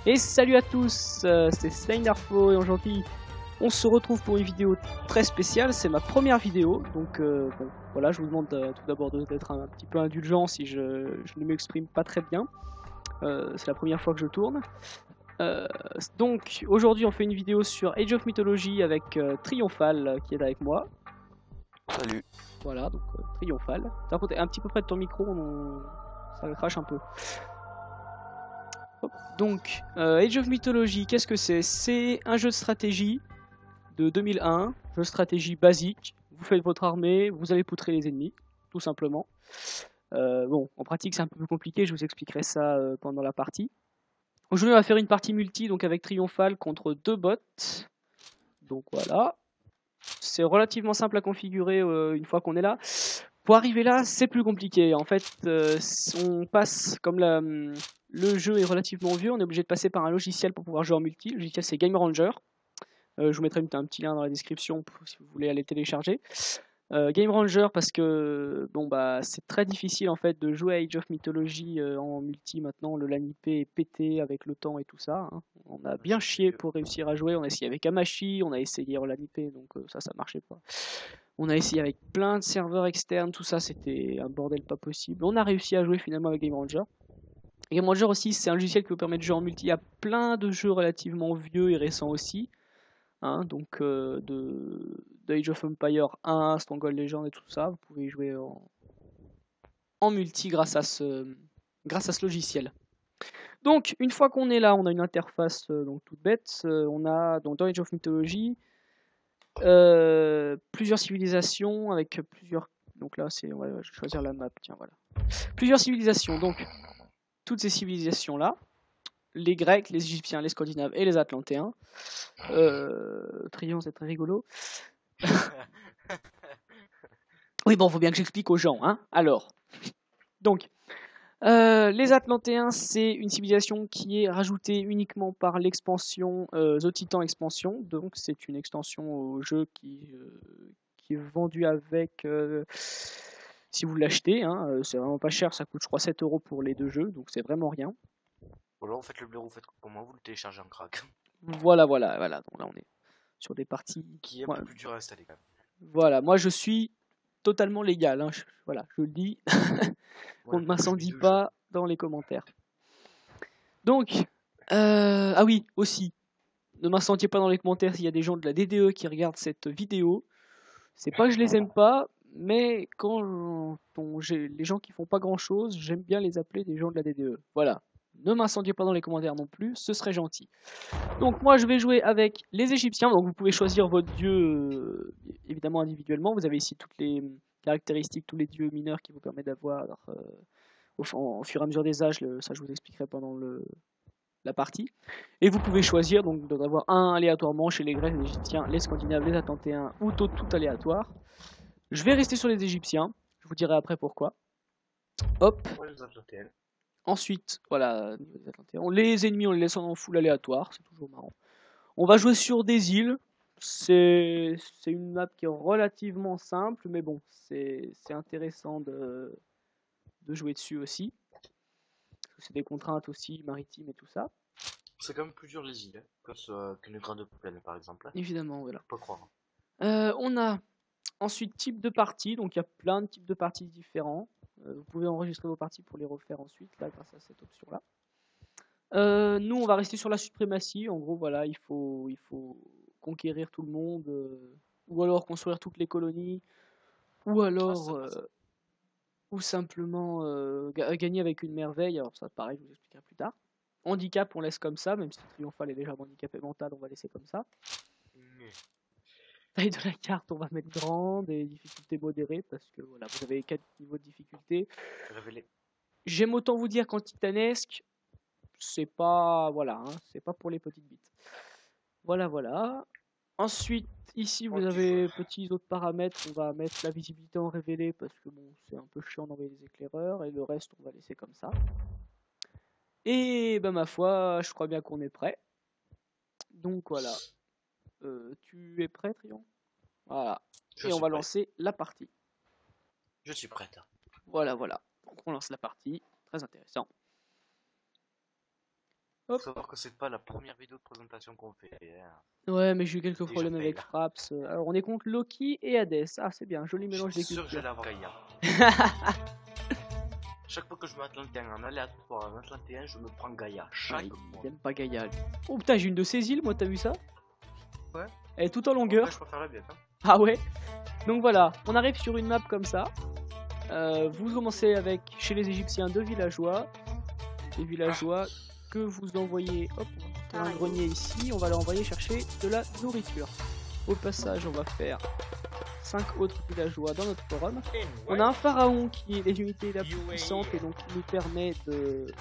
Et salut à tous, c'est Steinarfo et aujourd'hui on se retrouve pour une vidéo très spéciale, c'est ma première vidéo, donc bon, voilà, je vous demande tout d'abord d'être un petit peu indulgent si je ne m'exprime pas très bien, c'est la première fois que je tourne. Donc aujourd'hui on fait une vidéo sur Age of Mythology avec Triomphal qui est avec moi. Salut. Voilà, donc Triomphal. Par contre, un petit peu près de ton micro, ça crache un peu. Hop. Donc, Age of Mythology, qu'est-ce que c'est? C'est un jeu de stratégie de 2001, jeu de stratégie basique. Vous faites votre armée, vous allez poutrer les ennemis, tout simplement. Bon, en pratique, c'est un peu plus compliqué, je vous expliquerai ça pendant la partie. Aujourd'hui, on va faire une partie multi, donc avec Triomphal contre deux bots. Donc voilà. C'est relativement simple à configurer une fois qu'on est là. Pour arriver là, c'est plus compliqué. En fait, on passe, comme le jeu est relativement vieux, on est obligé de passer par un logiciel pour pouvoir jouer en multi. Le logiciel, c'est Game Ranger. Je vous mettrai un petit lien dans la description si vous voulez aller télécharger. Game Ranger parce que bon bah c'est très difficile en fait de jouer à Age of Mythology en multi maintenant. Le LAN IP est pété avec le temps et tout ça. Hein. On a bien chié pour réussir à jouer. On a essayé avec Amashi, on a essayé en LAN IP, donc ça marchait pas. On a essayé avec plein de serveurs externes, tout ça c'était un bordel pas possible. On a réussi à jouer finalement avec Game Ranger. Game Ranger aussi c'est un logiciel qui vous permet de jouer en multi à plein de jeux relativement vieux et récents aussi. Hein, donc de Age of Empire 1, Stronghold Legend et tout ça, vous pouvez y jouer en multi grâce à ce logiciel. Donc une fois qu'on est là, on a une interface donc toute bête. On a donc dans Age of Mythology plusieurs civilisations avec plusieurs. Donc là c'est, ouais, je vais choisir la map. Tiens voilà. Plusieurs civilisations. Donc toutes ces civilisations là. Les Grecs, les Égyptiens, les Scandinaves et les Atlantéens. Trion, c'est très rigolo. Oui, bon, faut bien que j'explique aux gens, hein. Alors, donc, les Atlantéens, c'est une civilisation qui est rajoutée uniquement par l'expansion Zotitan Expansion. Donc, c'est une extension au jeu qui est vendue avec, si vous l'achetez, hein, c'est vraiment pas cher, ça coûte je crois 7 € pour les deux jeux, donc c'est vraiment rien. Ou alors vous faites le blaireau, vous faites comme moi, vous le téléchargez en crack. Voilà. Donc là, on est sur des parties. Qui est un Ouais, peu plus dur à installer quand même. voilà, moi je suis totalement légal, hein, voilà, je le dis. On Ouais, ne moi je mets m'incendie deux jeux. pas dans les commentaires. Donc, ah oui, aussi, ne m'incendiez pas dans les commentaires s'il y a des gens de la DDE qui regardent cette vidéo. C'est pas que je les aime pas, mais quand les gens qui font pas grand chose, j'aime bien les appeler des gens de la DDE. Voilà. Ne m'incendiez pas dans les commentaires non plus, ce serait gentil. Donc moi je vais jouer avec les Égyptiens, donc vous pouvez choisir votre dieu évidemment individuellement. Vous avez ici toutes les caractéristiques, tous les dieux mineurs qui vous permettent d'avoir au fur et à mesure des âges, ça je vous expliquerai pendant la partie. Et vous pouvez choisir donc d'en avoir un aléatoirement chez les Grecs, les Égyptiens, les Scandinaves, les Atlantéens ou tout aléatoire. Je vais rester sur les Égyptiens, je vous dirai après pourquoi. Hop. Ouais, les Atlantéens. Ensuite, voilà, les ennemis on les laisse en full aléatoire, c'est toujours marrant. On va jouer sur des îles. C'est une map qui est relativement simple, mais bon, c'est intéressant de jouer dessus aussi. C'est des contraintes aussi maritimes et tout ça. C'est quand même plus dur les îles, qu'une grande plaine par exemple. Évidemment, voilà. Faut pas croire. On a ensuite type de partie, donc il y a plein de types de parties différents. Vous pouvez enregistrer vos parties pour les refaire ensuite, là, grâce à cette option-là. Nous, on va rester sur la suprématie. En gros, voilà, il faut conquérir tout le monde, ou alors construire toutes les colonies, ou alors, ou simplement gagner avec une merveille. Alors ça, pareil, je vous expliquerai plus tard. Handicap, on laisse comme ça, même si Triomphal est déjà handicapé mental, on va laisser comme ça. Mais... Taille de la carte, on va mettre grande et difficulté modérée, parce que voilà, vous avez 4 niveaux de difficulté. Révélé. J'aime autant vous dire qu'en titanesque, c'est pas, voilà, hein, c'est pas pour les petites bites. Voilà. Ensuite, ici vous avez petits autres paramètres. On va mettre la visibilité en révélé parce que bon, c'est un peu chiant d'envoyer des éclaireurs et le reste on va laisser comme ça. Et ben ma foi, je crois bien qu'on est prêt. Donc voilà. Tu es prêt, Trion? Voilà. Et on va lancer la partie. Je suis prête. Voilà. Donc on lance la partie. Très intéressant. Hop. Faut savoir que c'est pas la première vidéo de présentation qu'on fait. Ouais, mais j'ai eu quelques Déjà problèmes fait, avec là. Fraps. Alors on est contre Loki et Hades. Ah, c'est bien, joli mélange J'étais des sûr que cultures. j'allais avoir Gaïa. Chaque fois que je mets Atlantéen en aléatoire, en Atlantéen, je me prends Gaïa. Chaque Ouais, fois. il aime pas Gaïa. Lui. Oh putain, j'ai une de ces îles, moi, t'as vu ça? Ouais. Elle est toute en Bon, longueur. après, je préfère la biette. Hein. Ah ouais. Donc voilà, on arrive sur une map comme ça. Vous commencez avec, chez les Égyptiens, 2 villageois. Des villageois que vous envoyez, hop, on va faire un grenier ici, on va leur envoyer chercher de la nourriture. Au passage, on va faire 5 autres villageois dans notre forum. On a un pharaon qui est les unités la plus puissante et donc qui nous permet de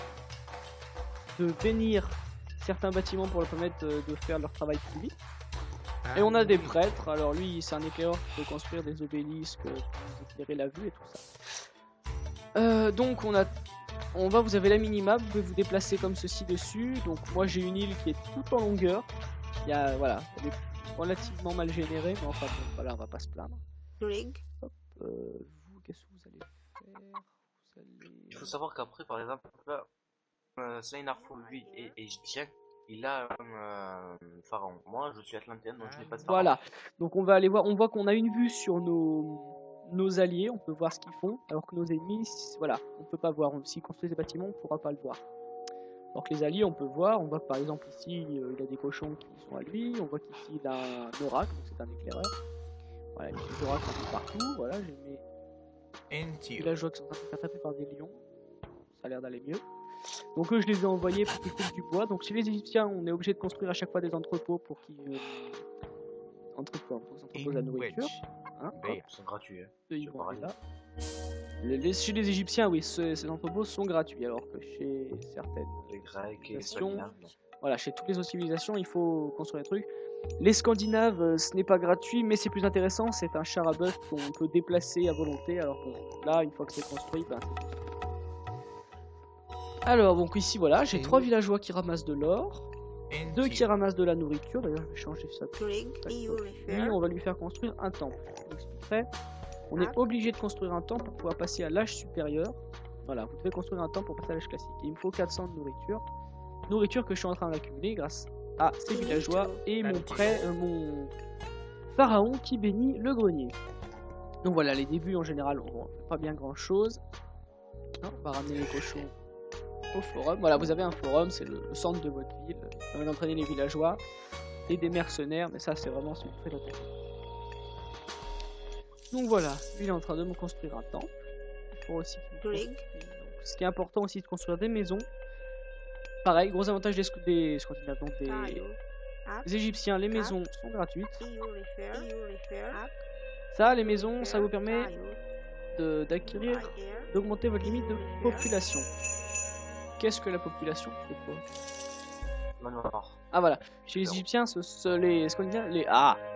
bénir certains bâtiments pour leur permettre de faire leur travail plus vite. Et on a des prêtres, alors lui c'est un éclaireur qui peut construire des obélisques pour vous éclairer la vue et tout ça. Donc vous avez la minimap, vous pouvez vous déplacer comme ceci dessus. Donc moi j'ai une île qui est toute en longueur. Voilà, elle est relativement mal générée, mais enfin bon, voilà, on va pas se plaindre. Hop, vous, qu'est-ce que vous allez faire? Il faut savoir qu'après, par exemple, là, Seinarfo, lui, est égyptien. Il a un pharaon. Moi, je suis atlantéen, donc je n'ai pas de pharaon. Voilà, donc on va aller voir, on voit qu'on a une vue sur nos alliés, on peut voir ce qu'ils font, alors que nos ennemis, voilà, on peut pas voir. S'ils construisent des bâtiments, on pourra pas le voir. Alors que les alliés, on peut voir, on voit que par exemple ici, il a des cochons qui sont à lui, on voit qu'ici il a un oracle, donc c'est un éclaireur. Voilà, il y a des oracles un peu partout, voilà, j'ai mes villageois qui sont en train de se faire taper par des lions, ça a l'air d'aller mieux. Donc eux, je les ai envoyés pour qu'ils coupent du bois. Donc chez les Égyptiens, on est obligé de construire à chaque fois des entrepôts pour qu'ils entreposent la nourriture. Hein, ils sont gratuits. Hein. ils vont aller là. Chez les Égyptiens, oui, ces entrepôts sont gratuits, alors que chez certaines les Grecs et les Scandinaves, voilà, chez toutes les autres civilisations, il faut construire des trucs. Les Scandinaves, ce n'est pas gratuit, mais c'est plus intéressant. C'est un char à bœuf qu'on peut déplacer à volonté, alors que là, une fois que c'est construit, ben, c'est construit. Alors, donc ici, voilà, j'ai 3 villageois qui ramassent de l'or, 2 qui ramassent de la nourriture. D'ailleurs, je vais changer ça. Lui, on va lui faire construire un temple. Je vous expliquerai. On est obligé de construire un temple pour pouvoir passer à l'âge supérieur. Voilà, vous devez construire un temple pour passer à l'âge classique. Et il me faut 400 de nourriture. Nourriture que je suis en train d'accumuler grâce à ces villageois et mon pharaon qui bénit le grenier. Donc voilà, les débuts en général, on ne fait pas bien grand chose. On va ramener les cochons au forum. Voilà, vous avez un forum, c'est le centre de votre ville. Ça permet d'entraîner les villageois et des mercenaires, mais ça c'est vraiment ce qui fait la tête. Donc voilà, lui il est en train de me construire un temple. Il faut aussi ce qui est important aussi de construire des maisons. Pareil, gros avantage des Scandinaves, donc des Égyptiens, les maisons sont gratuites. Ça, les maisons, ça vous permet d'augmenter votre limite de population. Qu'est-ce que la population? C'est quoi? Manoir. Ah voilà, chez les Égyptiens, les Scandinaves,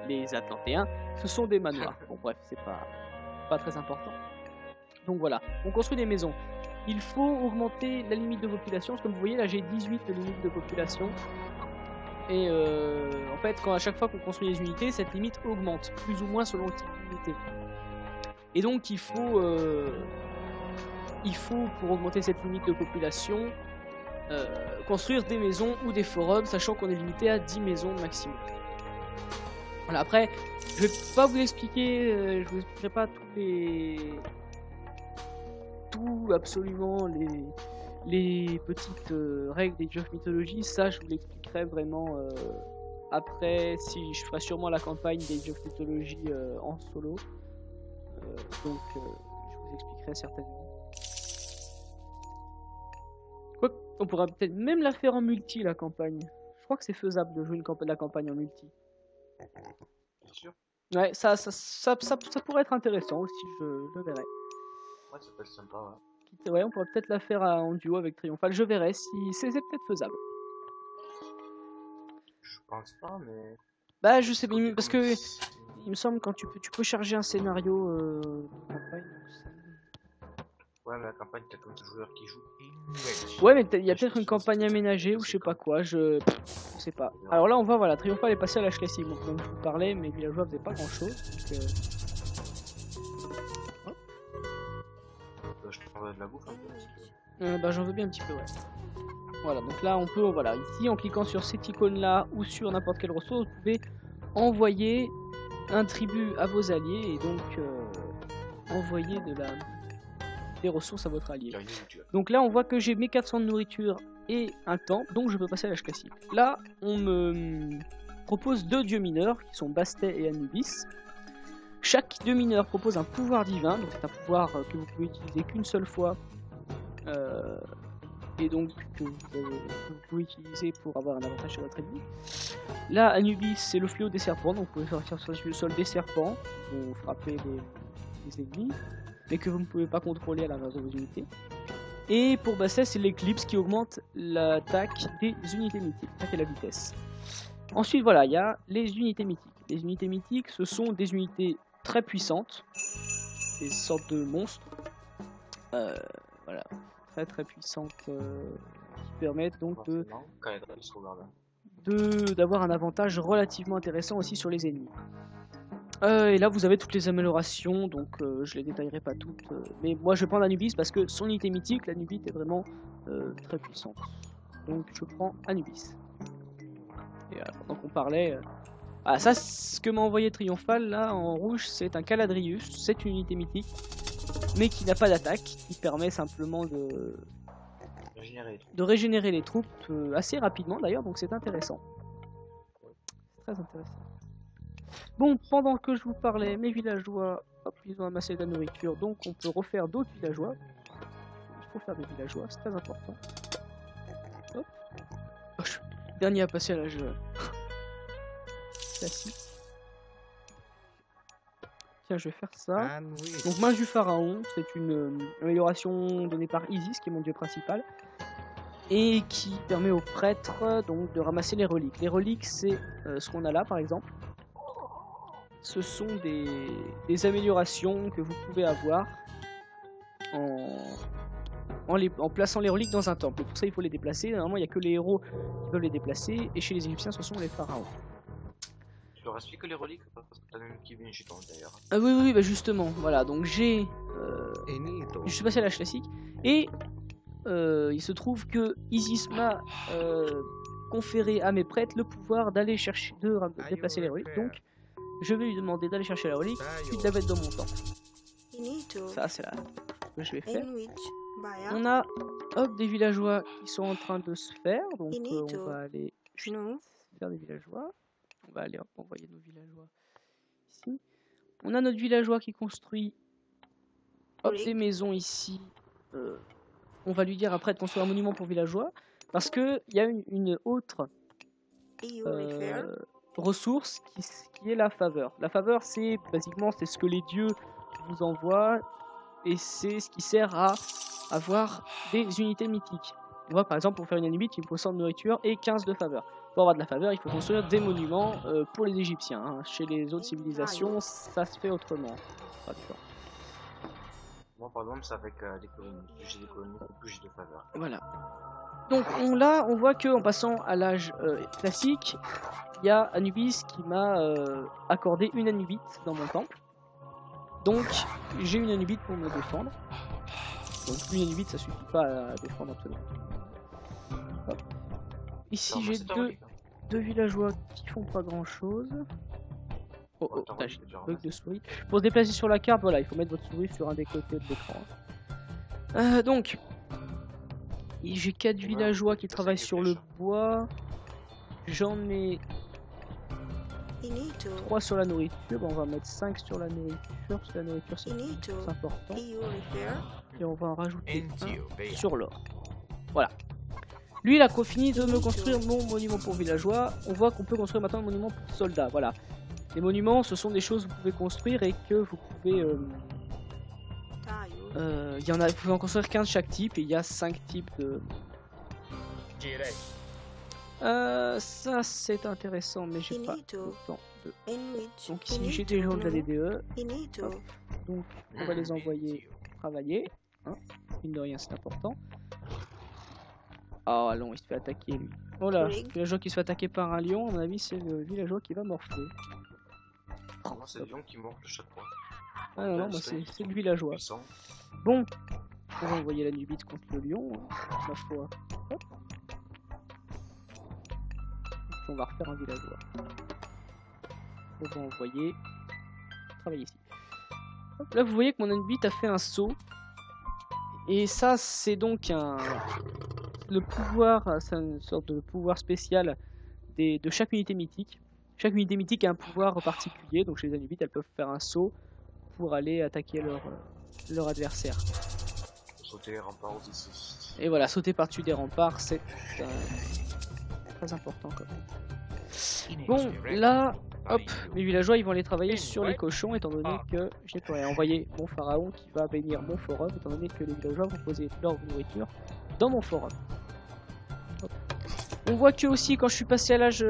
les Atlantéens, ce sont des manoirs. Bon bref, c'est pas très important. Donc voilà, on construit des maisons. Il faut augmenter la limite de population, parce que comme vous voyez là j'ai 18 de limite de population. Et en fait, à chaque fois qu'on construit des unités, cette limite augmente, plus ou moins selon le type d'unité. Et donc il faut, pour augmenter cette limite de population, construire des maisons ou des forums, sachant qu'on est limité à 10 maisons maximum. Voilà, après, je vais pas vous expliquer, je vous expliquerai pas absolument les petites règles des Age of Mythology. Ça, je vous l'expliquerai vraiment après, si je ferai sûrement la campagne des Age of Mythology en solo. Donc, je vous expliquerai certainement. On pourra peut-être même la faire en multi, la campagne. Je crois que c'est faisable de jouer la campagne en multi. Bien sûr. Ouais, ça pourrait être intéressant aussi, je verrai. Ouais, ça peut être sympa, ouais. Ouais, on pourrait peut-être la faire en duo avec Triomphal, je verrai si c'est peut-être faisable. Je pense pas, mais... Bah, je sais pas, parce que il me semble quand tu peux charger un scénario de campagne. Ouais, mais la campagne, t'as comme joueur qui joue. Ouais, mais il y a peut-être une campagne aménagée ou je sais pas quoi, je sais pas. Alors là, on voit, voilà, Triomphal est passé à l'âge classique, donc je vous parlais, mais les villageois faisaient pas grand chose. Je t'envoie de la bouffe un peu. Bah j'en veux bien un petit peu, ouais. Voilà, donc là on peut, voilà, ici en cliquant sur cette icône là ou sur n'importe quelle ressource, vous pouvez envoyer un tribut à vos alliés et donc envoyer des ressources à votre allié. Donc là on voit que j'ai mes 400 de nourriture et un temps, donc je peux passer à l'âge classique. Là on me propose 2 dieux mineurs qui sont Bastet et Anubis. Chaque dieu mineur propose un pouvoir divin, donc c'est un pouvoir que vous pouvez utiliser qu'une seule fois. Et donc que vous pouvez utiliser pour avoir un avantage sur votre ennemi. Là, Anubis, c'est le fléau des serpents, donc vous pouvez sortir sur le sol des serpents qui vont frapper les ennemis, mais que vous ne pouvez pas contrôler à l'inverse de vos unités. Et pour Bastet, c'est l'éclipse qui augmente l'attaque des unités mythiques, l'attaque et la vitesse. Ensuite, voilà, il y a les unités mythiques. Les unités mythiques, ce sont des unités très puissantes, des sortes de monstres. Voilà. Très puissantes qui permettent donc d'avoir un avantage relativement intéressant aussi sur les ennemis. Et là vous avez toutes les améliorations, donc je les détaillerai pas toutes, mais moi je prends Anubis parce que son unité mythique, l'Anubis est vraiment très puissante. Donc je prends Anubis. Et pendant qu'on parlait, ah ça ce que m'a envoyé Triomphal là en rouge, c'est un Caladrius, c'est une unité mythique mais qui n'a pas d'attaque, qui permet simplement de régénérer les troupes assez rapidement d'ailleurs, donc c'est intéressant. C'est très intéressant. Bon, pendant que je vous parlais, mes villageois, hop, ils ont amassé de la nourriture, donc on peut refaire d'autres villageois. Il faut faire des villageois, c'est très important. Hop. Oh, je suis le dernier à passer à l'âge classique. Tiens, je vais faire ça. Donc main du pharaon, c'est une amélioration donnée par Isis, qui est mon dieu principal, et qui permet aux prêtres donc de ramasser les reliques. Les reliques, c'est ce qu'on a là par exemple. Ce sont des améliorations que vous pouvez avoir en plaçant les reliques dans un temple. Et pour ça, il faut les déplacer. Normalement, il n'y a que les héros qui peuvent les déplacer, et chez les Égyptiens, ce sont les pharaons. Tu leur expliques les reliques parce que t'as même qui vient chez toi d'ailleurs. Ah oui, bah justement, voilà, donc j'ai... je suis passé à l'âge classique, et il se trouve que Isis m'a conféré à mes prêtres le pouvoir d'aller chercher, de déplacer les reliques, donc je vais lui demander d'aller chercher la relique, puis de la mettre dans mon temple. Ça, c'est là ce que je vais faire. On a, hop, des villageois qui sont en train de se faire, donc on va aller faire des villageois. On va aller envoyer nos villageois ici. On a notre villageois qui construit des maisons ici. On va lui dire après de construire un monument pour villageois. Parce qu'il y a une autre ressource qui est la faveur. La faveur, c'est basiquement c'est ce que les dieux vous envoient. Et c'est ce qui sert à avoir des unités mythiques. On voit par exemple pour faire une Anubis, il me faut 100 de nourriture et 15 de faveur. Pour avoir de la faveur, il faut construire des monuments pour les Égyptiens. Hein. Chez les autres civilisations, ça se fait autrement. Moi par exemple, c'est avec des colonies. Plus j'ai des colonies, plus j'ai de faveur. Voilà. Donc là, on voit qu'en passant à l'âge classique, il y a Anubis qui m'a accordé une Anubite dans mon temple. Donc j'ai une Anubite pour me défendre. Donc une Anubite, ça suffit pas à défendre absolument. Hop. Ici j'ai deux villageois qui font pas grand chose. Oh, j'ai des bugs de souris. Pour se déplacer sur la carte, voilà, il faut mettre votre souris sur un des côtés de l'écran. Donc, j'ai 4 villageois qui travaillent sur le bois. J'en ai 3 sur la nourriture. Bon, on va mettre 5 sur la nourriture, parce que la nourriture c'est important. Et on va en rajouter un sur l'or. Voilà. Lui, il a fini de me construire mon monument pour villageois. On voit qu'on peut construire maintenant un monument pour soldats. Voilà. Les monuments, ce sont des choses que vous pouvez construire et que vous pouvez... vous pouvez en construire 15 chaque type et il y a 5 types de... ça c'est intéressant, mais j'ai pas le temps de... Donc ici j'ai des gens de la DDE. Hop. Donc on va les envoyer travailler. Hein. Mine de rien, c'est important. Oh non, il se fait attaquer lui. Oh là, le villageois qui se fait attaquer par un lion, à mon avis c'est le villageois qui va morfler. Moi c'est le lion qui morfle chaque fois. Ah non, moi c'est le villageois. Bon, On va envoyer la Nubite contre le lion, ma foi. Hop. On va refaire un villageois. On va envoyer travailler ici. Hop, là vous voyez que mon Nubite a fait un saut. Et ça c'est donc le pouvoir, c'est une sorte de pouvoir spécial de chaque unité mythique. Chaque unité mythique a un pouvoir particulier, donc chez les Anubites elles peuvent faire un saut pour aller attaquer leur adversaire. Sauter les remparts aussi. Et voilà, sauter par-dessus des remparts, c'est très important quand même. Bon, là, hop, mes villageois ils vont aller travailler sur les cochons, étant donné que j'ai pourrais envoyer mon pharaon qui va bénir mon forum, étant donné que les villageois vont poser leur nourriture dans mon forum. Hop. On voit que aussi quand je suis passé à l'âge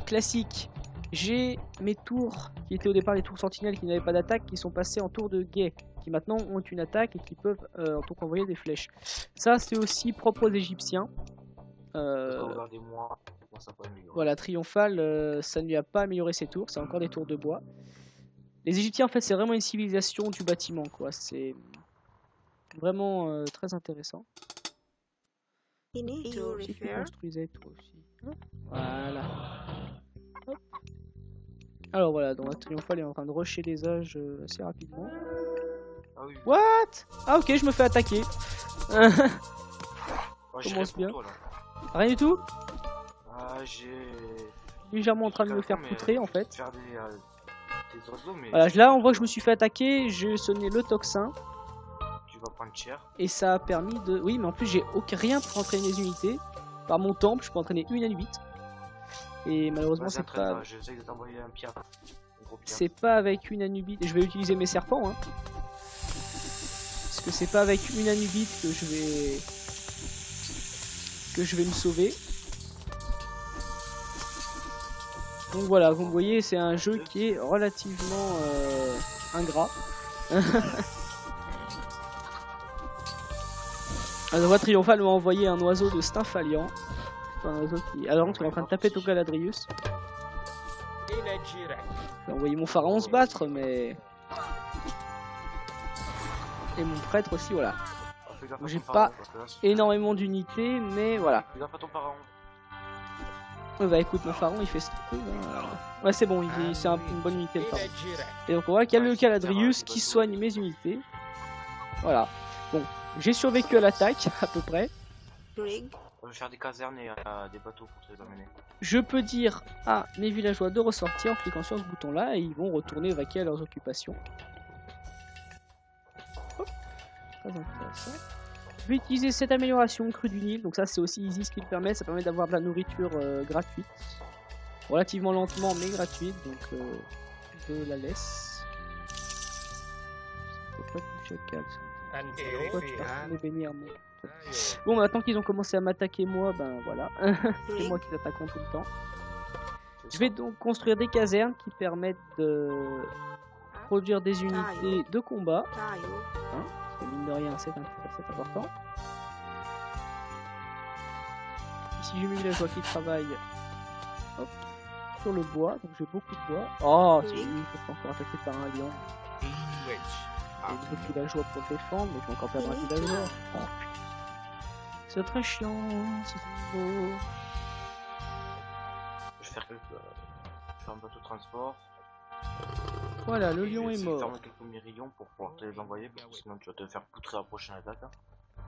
classique, j'ai mes tours qui étaient au départ des tours sentinelles qui n'avaient pas d'attaque, qui sont passés en tours de guet, qui maintenant ont une attaque et qui peuvent donc envoyer des flèches. Ça c'est aussi propre aux Égyptiens. Regardez-moi. Voilà, triomphal, ça ne lui a pas amélioré ses tours, c'est encore des tours de bois. Les Égyptiens en fait c'est vraiment une civilisation du bâtiment quoi, c'est vraiment très intéressant. Si tu construisais toi aussi. Voilà. Hop. Alors voilà, donc la triomphale est en train de rusher les âges assez rapidement. Ah oui. What? Ah ok, je me fais attaquer. Commence bien. Toi, Rien du tout? Ah j'ai... Légèrement en train de me faire poutrer en fait. Faire des oiseaux, mais... Voilà, là on voit que je me suis fait attaquer, j'ai sonné le tocsin. Tu vas prendre cher. Et ça a permis de... Oui mais en plus j'ai rien pour entraîner les unités. Par mon temple, je peux entraîner une Anubite. Et malheureusement c'est pas... J'essaie de t'envoyer un pierre. C'est pas avec une Anubite, et je vais utiliser mes serpents hein. Parce que c'est pas avec une Anubite que je vais me sauver. Donc voilà, vous me voyez, c'est un jeu qui est relativement ingrat. La voie triomphale m'a envoyé un oiseau de Stymphalian. Un oiseau qui... Alors tu es en train de taper ton Galadrius. J'ai envoyé mon pharaon se battre, mais... Et mon prêtre aussi, voilà. J'ai pas énormément d'unités, mais voilà. Ouais, bah écoute, mon pharaon il fait ce qu'il peut. Hein. Ouais, c'est bon, c'est une bonne unité le pharaon. Et donc on voit qu'il y a le Galadrius qui soigne mes unités. Voilà. Bon, j'ai survécu à l'attaque, à peu près. On va faire des casernes et des bateaux pour te les amener. Je peux dire à mes villageois de ressortir en cliquant sur ce bouton là et ils vont retourner vaquer à leurs occupations. Hop. Très intéressant. Je vais utiliser cette amélioration crue du Nil, donc ça c'est aussi easy ce qui le permet, ça permet d'avoir de la nourriture gratuite. Relativement lentement mais gratuite, donc je la laisse. C'est pas du chacal ça. Pourquoi tu vas me bénir moi? Bon, maintenant qu'ils ont commencé à m'attaquer moi, ben voilà, c'est moi qui les attaquons tout le temps. Je vais donc construire des casernes qui permettent de produire des unités de combat. Hein, parce que mine de rien, c'est important. Ici j'ai mes villageois qui travaillent hop, sur le bois, donc j'ai beaucoup de bois. Oh, c'est lui, il faut pas encore attaquer par un lion. J'ai des villageois pour le défendre, mais je vais encore perdre un villageois. Oh, c'est très chiant, c'est beau. Je vais faire un bateau de transport. Voilà, le lion est mort. Fermer quelques myrillons pour pouvoir te les envoyer, parce que sinon tu vas te faire poutrer à la prochaine attaque.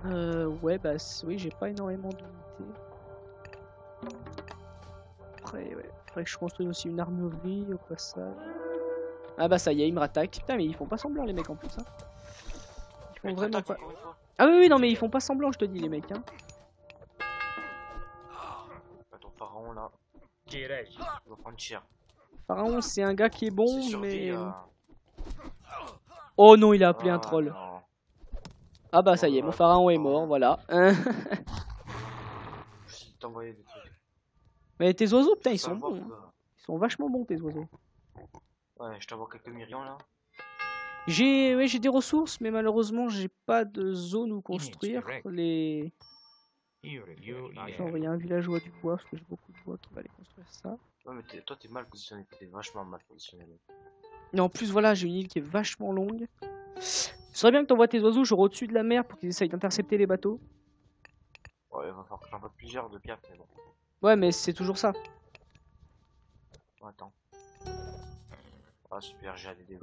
Hein. Ouais, bah oui, j'ai pas énormément d'unités. Après, ouais, faudrait que je construise aussi une armurerie au passage. Ah bah ça y est, ils me rattaquent. Putain, mais ils font pas semblant les mecs en plus. Hein. Ils font vraiment pas. Ah oui, non, mais ils font pas semblant, je te dis, les mecs. Hein. Ton pharaon là. Il va prendre cher. Pharaon, c'est un gars qui est bon, mais. Oh non, il a appelé un troll. Non. Ah bah ça y est, mon pharaon est mort, voilà. T'envoyer des trucs. Mais tes oiseaux, putain, ils sont bons. Ils sont vachement bons, tes oiseaux. Ouais, je t'envoie quelques myrillons là. J'ai des ressources, mais malheureusement, j'ai pas de zone où construire les. Je vais envoyer un villageois du bois, parce que j'ai beaucoup de bois qui va aller construire ça. Ouais, mais toi, t'es mal positionné, t'es vachement mal positionné. Et en plus, voilà, j'ai une île qui est vachement longue. Ce serait bien que t'envoies tes oiseaux genre au-dessus de la mer pour qu'ils essayent d'intercepter les bateaux. Ouais, il va falloir que j'envoie plusieurs de pierre, mais bon. Ouais, mais c'est toujours ça. Attends. Ah super, j'ai ADD.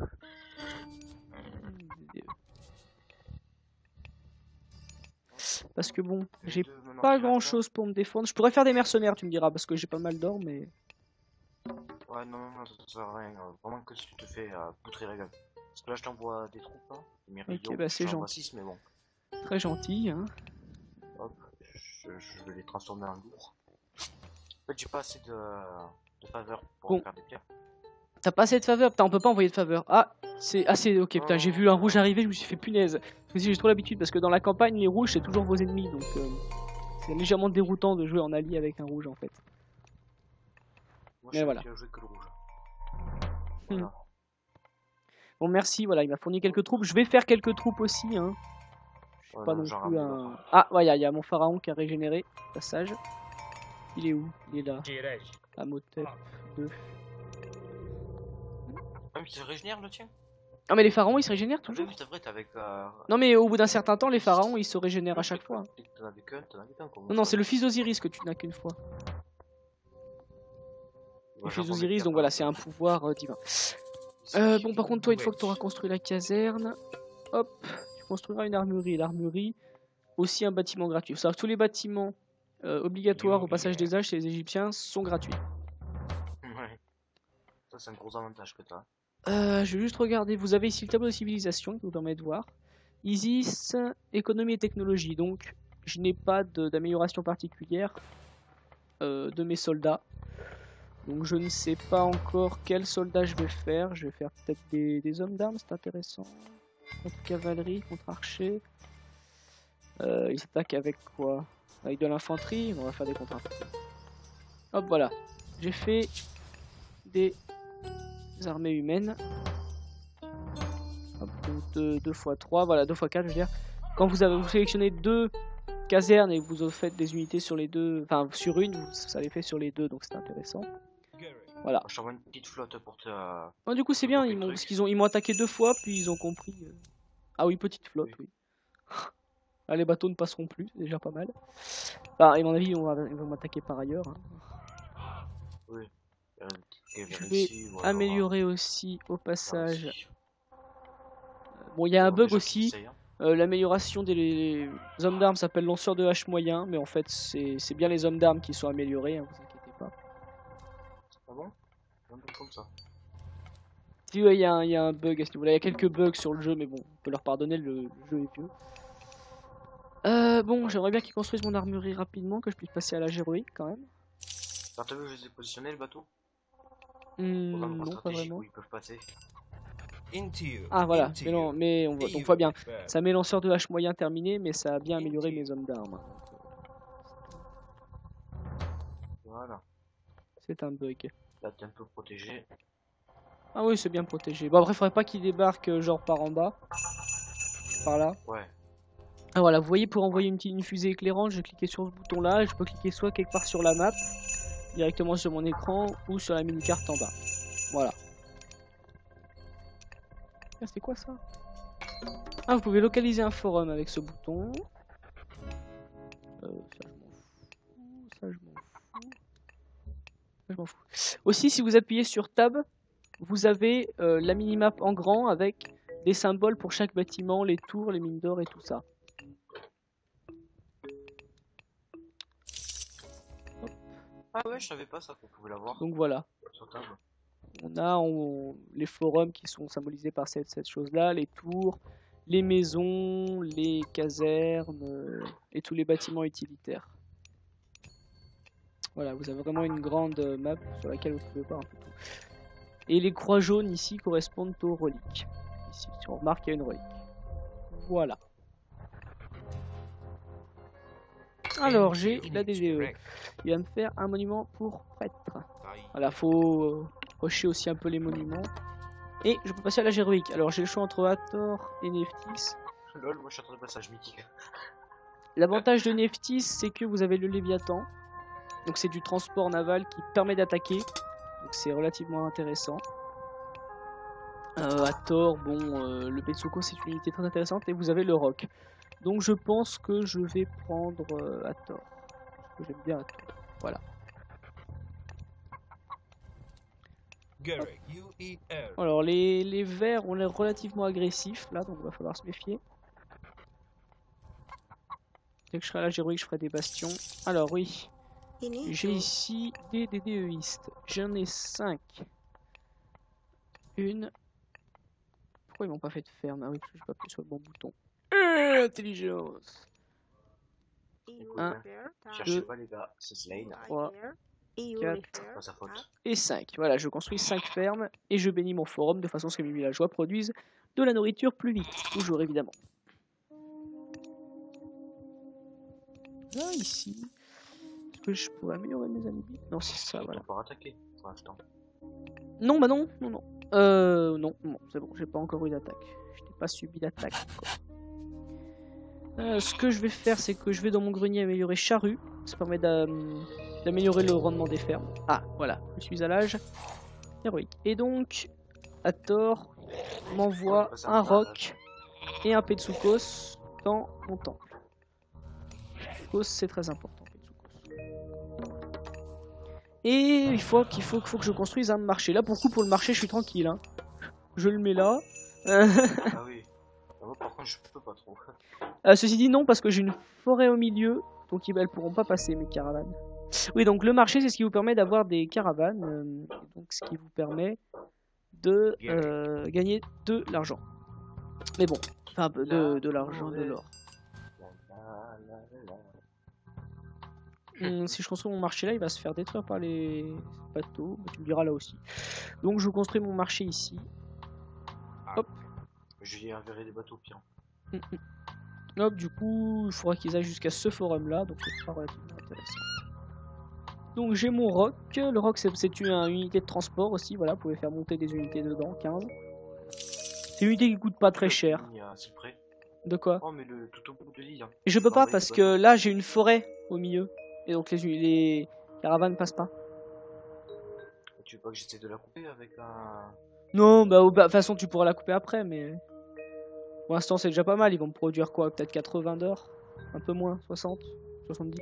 Parce que bon, j'ai deux meneurs pas pirates, grand là. chose pour me défendre. Je pourrais faire des mercenaires, tu me diras, parce que j'ai pas mal d'or, mais. Ouais, non, ça sert à rien. Vraiment que si tu te fais poutrer la gueule. Parce que là, je t'envoie des troupes, hein. Ok, bah c'est J'en envoie gentil. 6, mais bon. Très gentil, hein. Hop, je vais les transformer en lourds. En fait, j'ai pas assez de faveur pour Bon. faire des pierres. T'as pas assez de faveur, putain, on peut pas envoyer de faveur. Ah, c'est assez. Ok, putain, j'ai vu un rouge arriver, je me suis fait punaise. Parce que j'ai trop l'habitude, parce que dans la campagne, les rouges c'est toujours vos ennemis, donc c'est légèrement déroutant de jouer en allié avec un rouge en fait. Moi, Mais je voilà. sais jouer que le rouge. Voilà. Bon, merci, voilà, il m'a fourni quelques troupes. Je vais faire quelques troupes aussi, hein. Je suis Ouais, pas non, non j'en plus ramène un. d'autres. Ah, ouais, il y a mon pharaon qui a régénéré. Passage. Il est où? Il est là. Amhotep 2. Ah, mais tu te régénères le tien? Ah, mais les pharaons ils se régénèrent Ah, toujours? oui, c'est vrai, t'es avec. Non, mais au bout d'un certain temps, les pharaons ils se régénèrent à chaque fois. T'en avais qu'un, comment Non, non, c'est le fils d'Osiris que tu n'as qu'une fois. Le fils d'Osiris, donc voilà, c'est un pouvoir divin. Bon, par contre, toi, une fois que tu auras construit la caserne, hop, tu construiras une armurerie. L'armurerie, aussi un bâtiment gratuit. C'est-à-dire que tous les bâtiments obligatoires au passage des âges chez les Égyptiens sont gratuits. Ouais. Ça, c'est un gros avantage que t'as. Je vais juste regarder, vous avez ici le tableau de civilisation qui vous permet de voir. Isis, économie et technologie. Donc, je n'ai pas d'amélioration particulière de mes soldats. Donc je ne sais pas encore quel soldat je vais faire. Je vais faire peut-être des hommes d'armes, c'est intéressant. Contre cavalerie, contre archer. Ils s'attaquent avec quoi? Avec de l'infanterie. On va faire des contre-infanteries. Hop, voilà. J'ai fait des armées humaines. Hop, donc 2 x 3, voilà, 2 x 4 je veux dire. Quand vous sélectionnez 2 casernes et que vous faites des unités sur les deux, enfin sur une, ça les fait sur les deux, donc c'est intéressant. Voilà. Je t'envoie une petite flotte pour te. Oh, du coup c'est bien, parce qu'ils m'ont attaqué 2 fois, puis ils ont compris. Ah oui, petite flotte, oui. Là, les bateaux ne passeront plus, c'est déjà pas mal. Bah, à mon avis, ils vont m'attaquer par ailleurs. Hein. Oui. Je vais améliorer aussi au passage. Ici. Bon, il y a un bug aussi. Hein. L'amélioration des hommes d'armes s'appelle lanceur de hache moyen, mais en fait, c'est bien les hommes d'armes qui sont améliorés, hein, vous inquiétez pas. Ah bon? Un peu comme ça. Si, ouais, il y a un bug à ce niveau-là. Il y a quelques bugs sur le jeu, mais bon, on peut leur pardonner, le jeu est vieux. Bon, j'aimerais bien qu'ils construisent mon armurerie rapidement, que je puisse passer à l'âge héroïque quand même. Alors, t'as vu où je les ai positionnés le bateau? Non, pas vraiment. Où ils peuvent passer. Ah voilà, mais on voit bien. Ça met lanceur de hache moyen terminé, mais ça a bien amélioré mes hommes d'armes. Voilà. C'est un bug. Là, t'es un peu protégé. Ah oui, c'est bien protégé. Bon, après, faudrait pas qu'il débarque genre par en bas. Par là. Ouais. Ah voilà, vous voyez, pour envoyer une fusée éclairante, je vais cliquer sur ce bouton là, et je peux cliquer soit quelque part sur la map, directement sur mon écran, ou sur la mini-carte en bas. Voilà. Ah, c'est quoi ça? Ah, vous pouvez localiser un forum avec ce bouton. Ça, je m'en fous. Ça, je m'en fous. Ça, je m'en fous. Aussi, si vous appuyez sur Tab, vous avez la minimap en grand avec des symboles pour chaque bâtiment, les tours, les mines d'or et tout ça. Ah ouais, je savais pas ça qu'on pouvait l'avoir. Donc voilà. Sur table. On a les forums qui sont symbolisés par cette chose-là, les tours, les maisons, les casernes et tous les bâtiments utilitaires. Voilà, vous avez vraiment une grande map sur laquelle vous pouvez voir un peu tout. Et les croix jaunes ici correspondent aux reliques. Ici, si on remarque, il y a une relique. Voilà. Alors, j'ai la DDE. Il va me faire un monument pour prêtre. Voilà, faut rusher aussi un peu les monuments. Et je peux passer à l'âge héroïque. Alors, j'ai le choix entre Hathor et Nephthys. Lol, moi je suis en train de passage mythique. L'avantage de Nephthys, c'est que vous avez le Léviathan. Donc, c'est du transport naval qui permet d'attaquer. Donc, c'est relativement intéressant. À tort, bon, le Betsuko c'est une unité très intéressante et vous avez le rock. Donc je pense que je vais prendre à tort. Parce que j'aime bien à tort. Voilà. Alors les verts ont l'air relativement agressifs là, donc il va falloir se méfier. Dès que je serai à l'âge héroïque, je ferai des bastions. Alors oui, j'ai ici des DDEistes. J'en ai 5. Une. Pourquoi ils m'ont pas fait de ferme? Ah oui, parce que j'ai pas appuyé sur le bon bouton. Intelligence. Un, Cherchez deux, pas les gars, c'est Slane. 3, 4 Pas sa faute. et 5. Voilà, je construis 5 fermes et je bénis mon forum de façon à ce que mes villageois produisent de la nourriture plus vite. Toujours évidemment. Là, ici. Est-ce que je pourrais améliorer mes amis? Non, c'est ça, voilà. Pour attaquer pour l'instant. Non, bah non, non, non. Non, c'est bon, j'ai pas encore eu d'attaque. Je n'ai pas subi d'attaque encore. Ce que je vais faire, c'est que je vais dans mon grenier améliorer charrue. Ça permet d'améliorer le rendement des fermes. Ah, voilà, je suis à l'âge héroïque. Et donc, Hathor m'envoie un roc et un Petsukos dans mon temple. Petsukos, c'est très important. Et il faut que je construise un marché. Là, pour le marché, je suis tranquille. Hein. Je le mets là. Ah oui. Moi, par contre, je peux pas trop. Ceci dit, non, parce que j'ai une forêt au milieu. Donc, elles pourront pas passer, mes caravanes. Oui, donc le marché, c'est ce qui vous permet d'avoir des caravanes. Donc, ce qui vous permet de gagner de l'argent. Mais bon, enfin, de l'argent, de l'or. Si je construis mon marché là, il va se faire détruire par les bateaux. Tu me diras là aussi. Donc je construis mon marché ici. Hop. Je vais enverrer des bateaux pires. Hop, du coup, il faudra qu'ils aillent jusqu'à ce forum là. Donc c'est pas relativement intéressant. Donc j'ai mon roc. Le roc c'est une unité de transport aussi. Voilà, vous pouvez faire monter des unités dedans, 15. C'est une unité qui coûte pas très cher. De quoi? Oh, mais le tout au bout de l'île. Hein. Et je peux pas parce que là j'ai une forêt au milieu. Et donc les caravanes passent pas. Tu veux pas que j'essaie de la couper avec un... Non, bah de toute façon tu pourras la couper après, mais... Pour l'instant c'est déjà pas mal, ils vont me produire quoi? Peut-être 80 d'or? Un peu moins, 60? 70?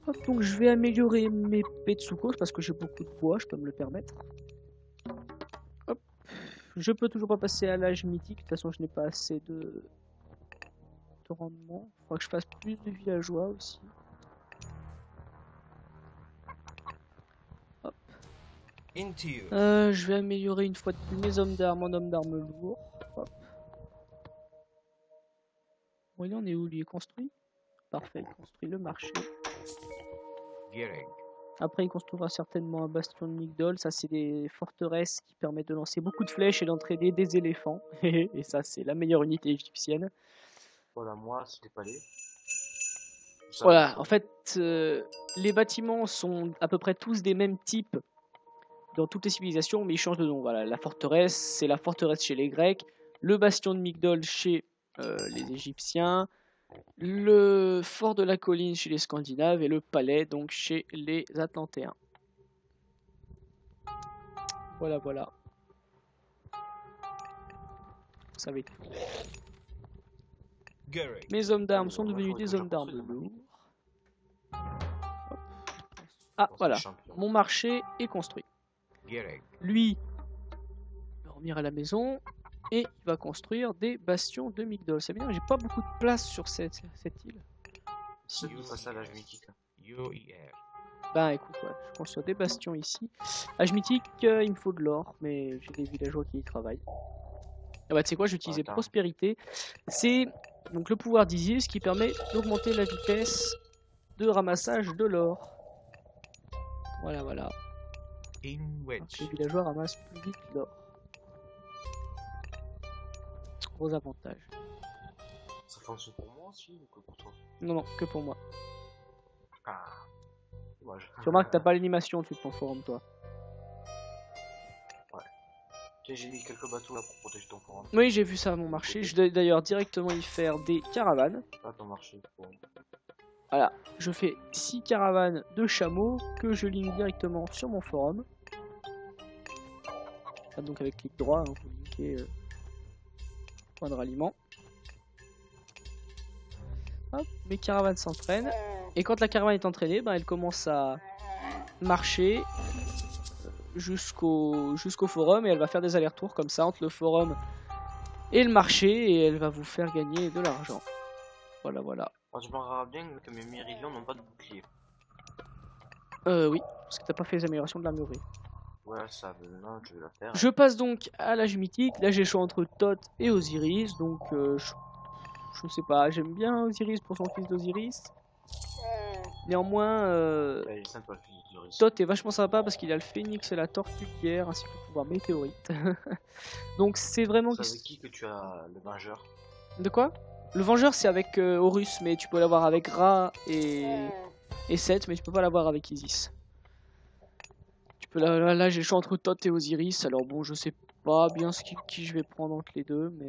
Hop, donc je vais améliorer mes Petsukos parce que j'ai beaucoup de bois, je peux me le permettre. Hop. Je peux toujours pas passer à l'âge mythique, de toute façon je n'ai pas assez de rendement. Il faudra que je fasse plus de villageois aussi. Hop. Je vais améliorer une fois de plus mes hommes d'armes en hommes d'armes lourds. Hop. Bon, il en est où? Lui est construit? Parfait, il construit le marché. Après, il construira certainement un bastion de Migdol. Ça, c'est des forteresses qui permettent de lancer beaucoup de flèches et d'entraîner des éléphants. Et ça, c'est la meilleure unité égyptienne. Voilà, moi, c'était pas les. Voilà, en fait, les bâtiments sont à peu près tous des mêmes types dans toutes les civilisations, mais ils changent de nom. Voilà, la forteresse, c'est la forteresse chez les Grecs, le bastion de Migdol chez les Égyptiens, le fort de la colline chez les Scandinaves et le palais donc chez les Atlantéens. Voilà, voilà. Vous savez tout. Mes hommes d'armes sont devenus des hommes d'armes lourds. Ah, voilà. Mon marché est construit. Lui, il va revenir à la maison et il va construire des bastions de Migdol. C'est bien, j'ai pas beaucoup de place sur cette île. Si vous passez à l'âge mythique. Ben écoute, ouais, je construis des bastions ici. Âge mythique, il me faut de l'or, mais j'ai des villageois qui y travaillent. Ah bah tu sais quoi, j'utilisais prospérité. C'est donc le pouvoir d'Isis qui permet d'augmenter la vitesse de ramassage de l'or. Voilà, voilà. Donc, les villageois ramassent plus vite l'or. Gros avantage. Ça fonctionne pour moi aussi ou que pour toi? Non, non, que pour moi. Ah, dommage. Tu remarques que t'as pas l'animation dessus de ton forum, toi. Ouais. Tiens, j'ai mis quelques bateaux là pour protéger ton forum. Oui, j'ai vu ça à mon marché. Je dois d'ailleurs directement y faire des caravanes. Ah, ton marché. Bon. Voilà, je fais 6 caravanes de chameaux que je ligne directement sur mon forum. Ah, donc avec clic droit, hein, vous cliquez point de ralliement. Hop, mes caravanes s'entraînent. Et quand la caravane est entraînée, ben, elle commence à marcher jusqu'au forum et elle va faire des allers-retours comme ça entre le forum et le marché et elle va vous faire gagner de l'argent. Voilà, voilà. Alors, je me rappelle bien que mes méridions n'ont pas de bouclier. Oui, parce que t'as pas fait les améliorations de l'armurerie. Ouais, ça, non, je vais la faire. Je passe donc à l'âge mythique. Là, j'ai le choix entre Thoth et Osiris. Donc, je sais pas, j'aime bien Osiris pour son fils d'Osiris. Néanmoins, Elle est sympa, le fils d'Osiris. Thoth est vachement sympa parce qu'il a le phénix et la tortue de guerre ainsi que le pouvoir météorite. Donc, c'est vraiment. C'est avec qui que tu as le vengeur? De quoi? Le vengeur, c'est avec Horus, mais tu peux l'avoir avec Ra et Seth, mais tu peux pas l'avoir avec Isis. Tu peux là j'ai le choix entre Thoth et Osiris. Alors bon, je sais pas bien qui je vais prendre entre les deux, mais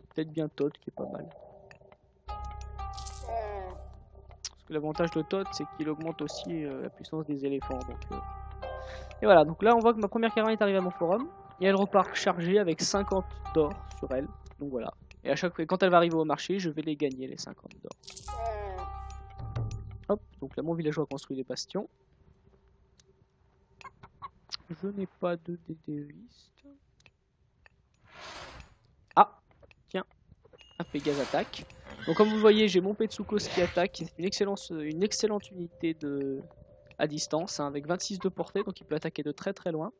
peut-être bien Thoth qui est pas mal. Parce que l'avantage de Thoth, c'est qu'il augmente aussi la puissance des éléphants. Donc, et voilà, donc là on voit que ma première caravane est arrivée à mon forum et elle repart chargée avec 50 d'or sur elle. Donc voilà. Et à chaque fois, quand elle va arriver au marché, je vais les gagner les 50 d'or. Hop, donc là mon villageois a construit des bastions. Je n'ai pas de DDiste. Ah, tiens, un Pégase attaque. Donc comme vous le voyez, j'ai mon Petsukos qui attaque, c'est une excellente unité à distance, hein, avec 26 de portée, donc il peut attaquer de très très loin.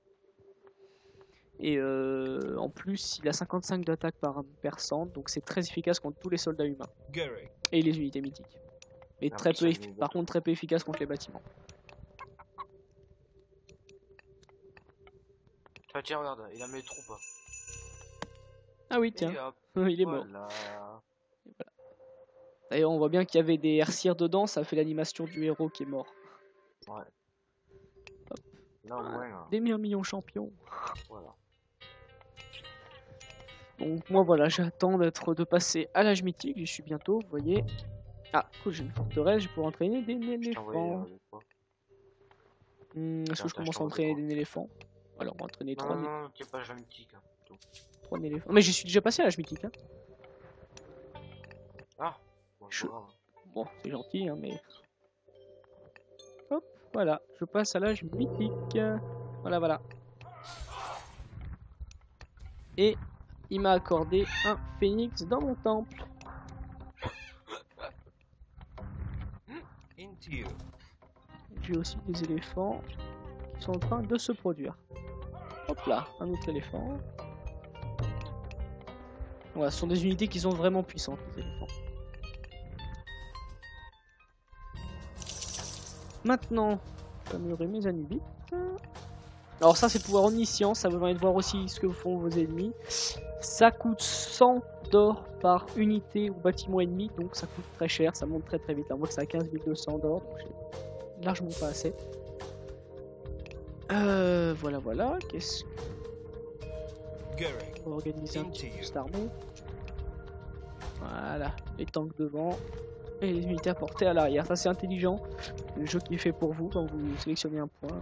Et en plus, il a 55 d'attaque par percent, donc c'est très efficace contre tous les soldats humains. Et les unités mythiques. Mais très peu, par contre très peu efficace contre les bâtiments. Ah tiens, regarde, il a mes troupes. Ah oui, tiens, il est mort. Voilà. D'ailleurs, on voit bien qu'il y avait des hercières dedans, ça fait l'animation du héros qui est mort. Ouais. Hop. Là, au moins, hein. Des millions champions. Voilà. Donc moi voilà, j'attends de passer à l'âge mythique, j'y suis bientôt, vous voyez. Ah, cool, j'ai une forteresse, je vais pouvoir entraîner des éléphants. Est-ce que je commence à entraîner des éléphants? Alors on va entraîner 3 éléphants. Non, t'es pas l'âge mythique. Hein, 3 éléphants. Mais j'y suis déjà passé à l'âge mythique. Hein. Ah, bon, c'est gentil, hein, mais... Hop, voilà, je passe à l'âge mythique. Voilà, voilà. Et il m'a accordé un phénix dans mon temple. J'ai aussi des éléphants qui sont en train de se produire. Hop là, un autre éléphant. Voilà, ce sont des unités qui sont vraiment puissantes, les éléphants. Maintenant, je vais améliorer mes anubites. Alors ça, c'est le pouvoir omniscient, ça vous permet de voir aussi ce que font vos ennemis. Ça coûte 100 d'or par unité ou bâtiment ennemi, donc ça coûte très cher, ça monte très très vite. On voit que c'est à 15 200 d'or, donc j'ai largement pas assez. Voilà, voilà. Qu'est-ce que... On va organiser un petit peu cette armée. Voilà, les tanks devant et les unités à portée à l'arrière. Ça, c'est intelligent. Le jeu qui est fait pour vous quand vous sélectionnez un point.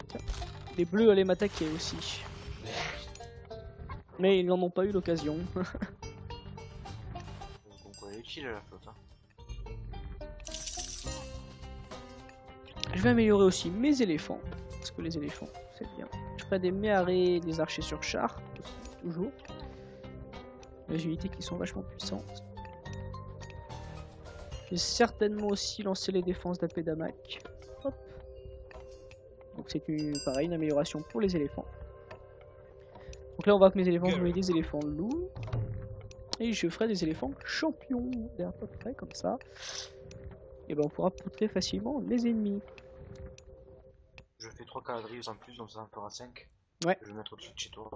Tiens. Les bleus allaient m'attaquer aussi. Mais ils n'en ont pas eu l'occasion. Donc, elle est utile la flotte. Hein. Je vais améliorer aussi mes éléphants. Parce que les éléphants, c'est bien. Je ferai des méharés, des archers sur char. Toujours. Des unités qui sont vachement puissantes. Je vais certainement aussi lancer les défenses d'Apédamac. Hop. Donc c'est pareil, une amélioration pour les éléphants. Donc là on voit que mes éléphants, je mets des éléphants loups. Et je ferai des éléphants champions. À peu près comme ça. Et ben on pourra poutrer facilement les ennemis. Je fais 3 cavaleries en plus, donc ça en fera 5. Ouais. Je vais mettre au-dessus de chez toi.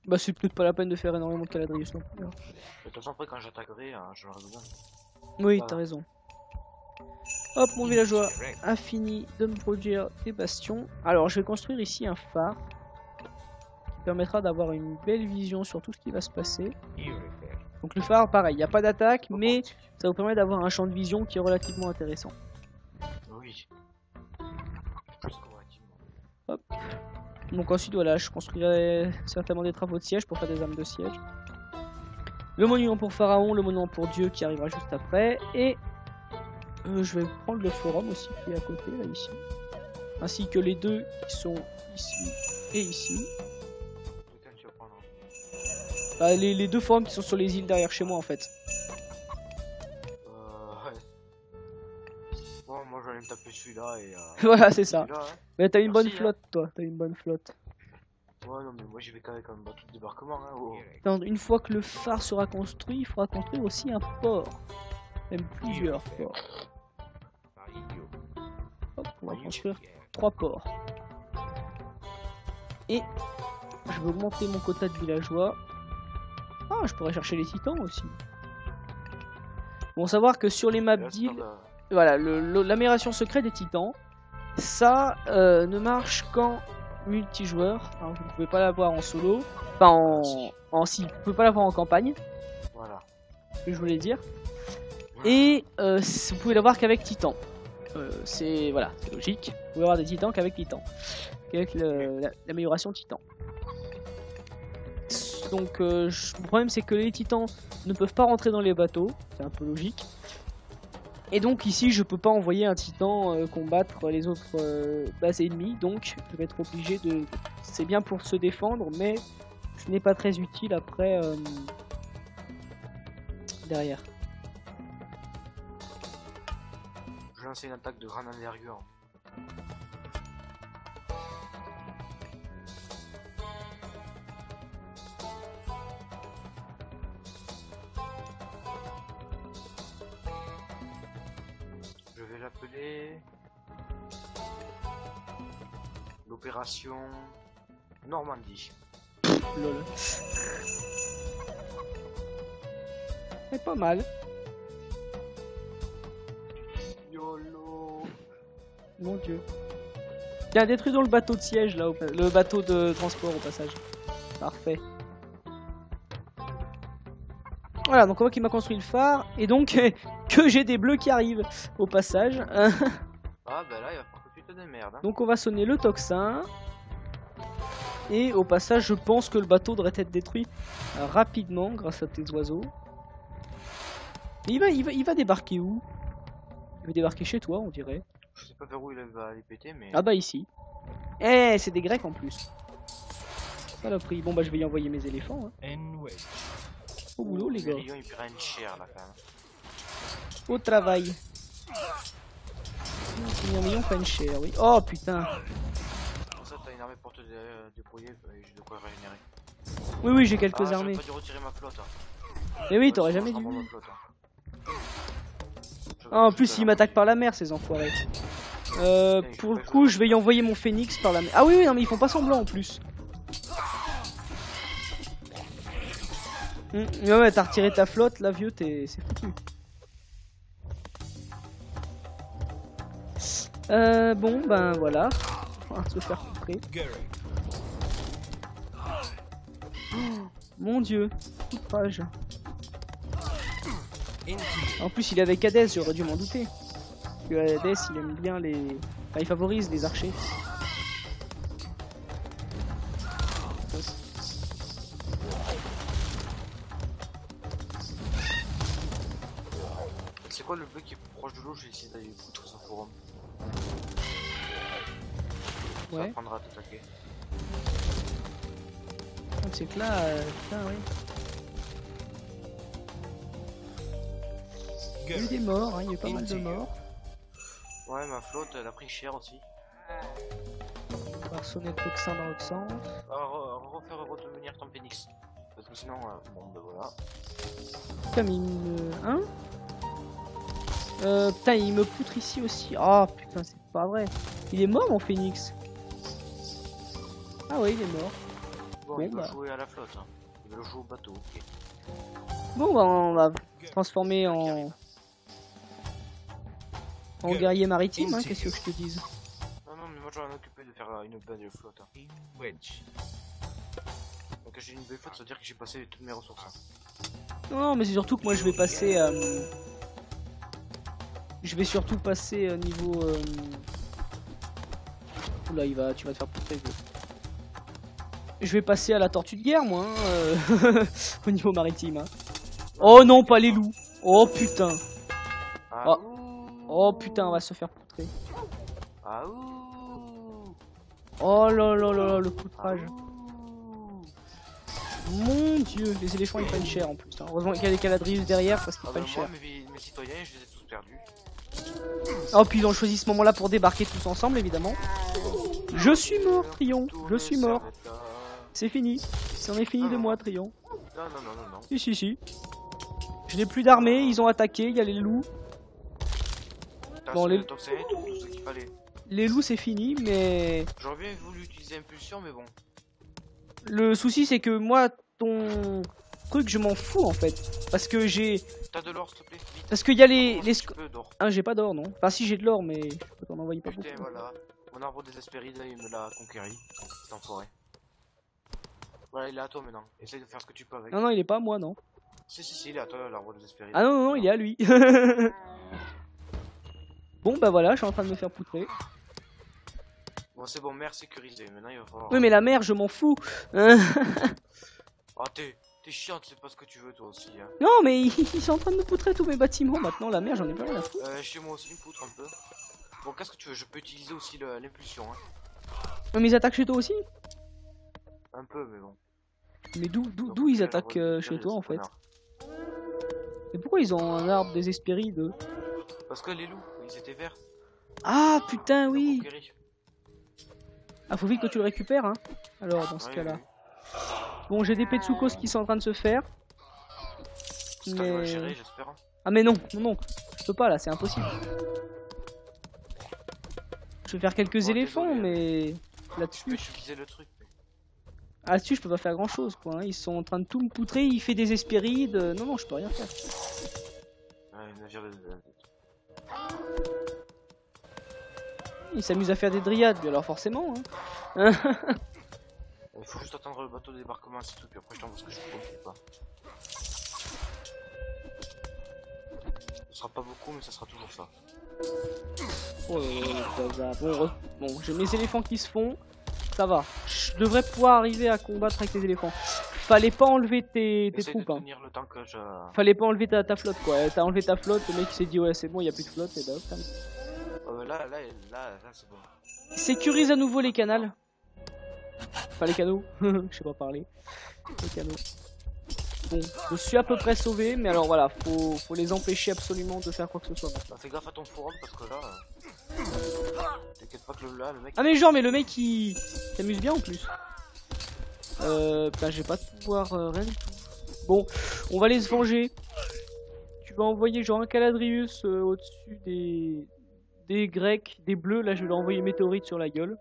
Bah c'est peut-être pas la peine de faire énormément de caladrius non plus. Hein. De toute façon après quand j'attaquerai, j'en aurai besoin. Oui, voilà. T'as raison. Hop, mon villageois a fini de me produire des bastions. Alors je vais construire ici un phare qui permettra d'avoir une belle vision sur tout ce qui va se passer. Donc le phare, pareil, il n'y a pas d'attaque, Pas mais pratique. ça vous permet d'avoir un champ de vision qui est relativement intéressant. Oui. Plus que relativement. Donc ensuite, voilà, je construirai certainement des travaux de siège pour faire des armes de siège. Le monument pour Pharaon, le monument pour Dieu qui arrivera juste après. Et je vais prendre le forum aussi qui est à côté, là, ici. Ainsi que les deux qui sont ici et ici. Lequel tu vas prendre? Bah, les deux forums qui sont sur les îles derrière chez moi en fait. Ouais. Bon, moi j'allais me taper celui-là et. Voilà, c'est ça. Celui-là, hein. Mais t'as une bonne Merci, hein. flotte, toi. T'as une bonne flotte. Ouais, non, mais moi j'y vais qu'avec un bateau de débarquement. Hein, oh. Attends, une fois que le phare sera construit, il faudra construire aussi un port. Même plusieurs ports. Hop, on va construire 3 ports. Et je vais augmenter mon quota de villageois. Ah, je pourrais chercher les titans aussi. Bon, savoir que sur les maps Et là, c'est d'île, pas voilà, l'amélioration secrète des titans, ça ne marche qu'en multijoueur. Hein, vous ne pouvez pas l'avoir en solo. Enfin, si, vous pouvez pas l'avoir en campagne, Voilà. ce que je voulais dire. Et vous pouvez l'avoir qu'avec titan. C'est voilà, c'est logique. Vous pouvez avoir des titans qu'avec titan, qu'avec l'amélioration titan. Donc le problème c'est que les titans ne peuvent pas rentrer dans les bateaux, c'est un peu logique. Et donc ici je peux pas envoyer un titan combattre les autres bases ennemies, donc je vais être obligé de... C'est bien pour se défendre, mais ce n'est pas très utile après derrière. Je lance une attaque de grande envergure. Je vais l'appeler l'opération Normandie. Lol. C'est pas mal. YOLO. Mon dieu. Tiens, détruisons le bateau de siège là, le bateau de transport au passage. Parfait. Voilà, donc on voit qu'il m'a construit le phare, et donc que j'ai des bleus qui arrivent au passage. Ah bah là il va falloir que tu te démerdes. Hein. Donc on va sonner le tocsin. Et au passage, je pense que le bateau devrait être détruit rapidement grâce à tes oiseaux. Mais il va débarquer où? Il va débarquer chez toi, on dirait. Je sais pas vers où il va aller péter, mais. Ah bah ici. Eh, c'est des Grecs en plus. Saloperie. Bon bah je vais y envoyer mes éléphants. Hein. Au boulot les gars. Mérion, il prennent cher là quand même. Au travail. Million prennent cher, oui. Oh putain. Pour ça, t'as une armée pour te débrouiller et j'ai de quoi régénérer. Oui, oui, j'ai quelques Ah, armées. j'aurais pas dû retirer ma flotte. Hein. Mais oui, t'aurais Sinon, jamais je dû. rends ma flotte, hein. Ah, en plus, ils m'attaquent par la mer, ces enfoirés. Pour le coup, je vais y envoyer mon phénix par la mer. Ah oui, oui, non, mais ils font pas semblant en plus. Ouais, t'as retiré ta flotte, là, vieux, c'est foutu. Bon, ben voilà. On va se faire contrer. Oh, mon dieu, toute page. En plus, il est avec Hadès, j'aurais dû m'en douter. Parce que Hadès, il aime bien les. Enfin, il favorise les archers. C'est quoi le bleu qui est proche de l'eau? J'ai essayé d'aller foutre son forum. Ça Ouais. apprendra à t'attaquer. Donc c'est que là, putain, oui. Il y a eu des morts, hein, il y a eu pas mal de morts. Ouais, ma flotte elle a pris cher aussi. On va sonner le tocsin dans l'autre sens. Alors, refaire redevenir ton phénix. Parce que sinon, bon, ben voilà. Putain, mais il me. Hein? Putain, il me poutre ici aussi. Oh putain, c'est pas vrai. Il est mort mon phénix. Ah ouais, il est mort. Bon, Bon, il va bah. jouer à la flotte. Hein. Il va jouer au bateau, ok. Bon, bah, on va se transformer en guerrier maritime, hein, qu'est-ce que je te dise. Non, non, mais moi j'en ai occupé de faire une belle flotte. Hein. Donc j'ai une belle flotte, ça veut dire que j'ai passé toutes mes ressources. Hein. Non, mais c'est surtout que moi je vais passer. Je vais surtout passer niveau. Oula, tu vas te faire poutrer. Je vais passer à la tortue de guerre, moi, hein, au niveau maritime. Hein. Oh non, pas les loups. Oh putain. Ah, Oh putain, on va se faire poutrer. Ah, Oh là là là là, le poutrage. Mon dieu, les éléphants ils prennent cher en plus. Hein. Heureusement qu'il y a des caladrius derrière parce qu'ils prennent cher. Moi, mes citoyens, je les ai tous perdus. Oh, puis ils ont choisi ce moment-là pour débarquer tous ensemble, évidemment. Je suis mort, Trion. Je suis mort. C'est fini. C'en est fini de moi, Trion. Non, non, non, non, non. Si, si, si. Je n'ai plus d'armée, ils ont attaqué, il y a les loups. Bon, les loups, c'est fini, mais... J'aurais bien voulu utiliser impulsion, mais bon. Le souci, c'est que moi, ton truc, je m'en fous, en fait. Parce que j'ai... T'as de l'or, s'il te plaît, vite. Parce qu'il y a les... Ah, j'ai pas d'or, non. Enfin, si, j'ai de l'or, mais je peux t'en envoyer pas beaucoup. Putain, voilà. Mon arbre des Hespérides, il me l'a conquéri. C'est enfoiré. Voilà, il est à toi maintenant. Essaye de faire ce que tu peux avec. Non, non, il est pas à moi, non. Si, il est à toi, l'arbre des Hespérides. Ah non, non, non, il est à lui. Bon, bah voilà, je suis en train de me faire poutrer. Bon, c'est bon, mer sécurisée. Maintenant, il va falloir... Oui, mais la mer, je m'en fous. Oh, t'es chiante, c'est pas ce que tu veux, toi aussi. Hein. Non, mais ils sont en train de me poutrer tous mes bâtiments. Maintenant, la mer, j'en ai pas rien à foutre. Chez moi aussi, il me poutre un peu. Bon, qu'est-ce que tu veux? Je peux utiliser aussi l'impulsion. Hein. Mais ils attaquent chez toi aussi? Un peu, mais bon. Mais d'où ils attaquent chez toi, en fait? Et pourquoi ils ont un arbre des Hespérides? Parce que les loups, ils étaient verts. Ah, putain, oui. Ah, faut vite que tu le récupères, hein. Alors, dans ce cas-là. Oui. Bon, j'ai des Petsukos qui sont en train de se faire. Mais... gérer, j'espère. Ah, mais non, non, non. Je peux pas, là, c'est impossible. Je vais faire quelques éléphants, désolé. Mais là-dessus... le truc. Ah, là-dessus, je peux pas faire grand-chose, quoi. Hein. Ils sont en train de tout me poutrer, il fait des Hespérides. Non, non, je peux rien faire. Il s'amuse à faire des dryades, mais alors forcément. Hein. Il faut juste attendre le bateau de débarquement, c'est tout, puis après je t'envoie ce que je peux pas. Ce sera pas beaucoup, mais ça sera toujours ça. Oh là là, bon, j'ai mes éléphants qui se font. Ça va. Je devrais pouvoir arriver à combattre avec les éléphants. Fallait pas enlever tes troupes. Hein. Le temps que je... Fallait pas enlever ta flotte, quoi. T'as enlevé ta flotte, le mec s'est dit ouais, c'est bon, il y a plus de flotte, et bah hop. Là, c'est bon. Sécurise à nouveau les canals. Pas les canaux. Je sais pas parler. Les canaux. Bon, je suis à peu près sauvé, mais alors voilà, faut les empêcher absolument de faire quoi que ce soit. Bah, fais gaffe à ton forum parce que là... T'inquiète pas que le mec... Ah mais genre, mais le mec il s'amuse bien en plus. Putain, j'ai pas de pouvoir, rien du tout. Bon, on va les se venger. Tu vas envoyer genre un Caladrius au-dessus des Grecs, des Bleus. Là, je vais leur envoyer une météorite sur la gueule.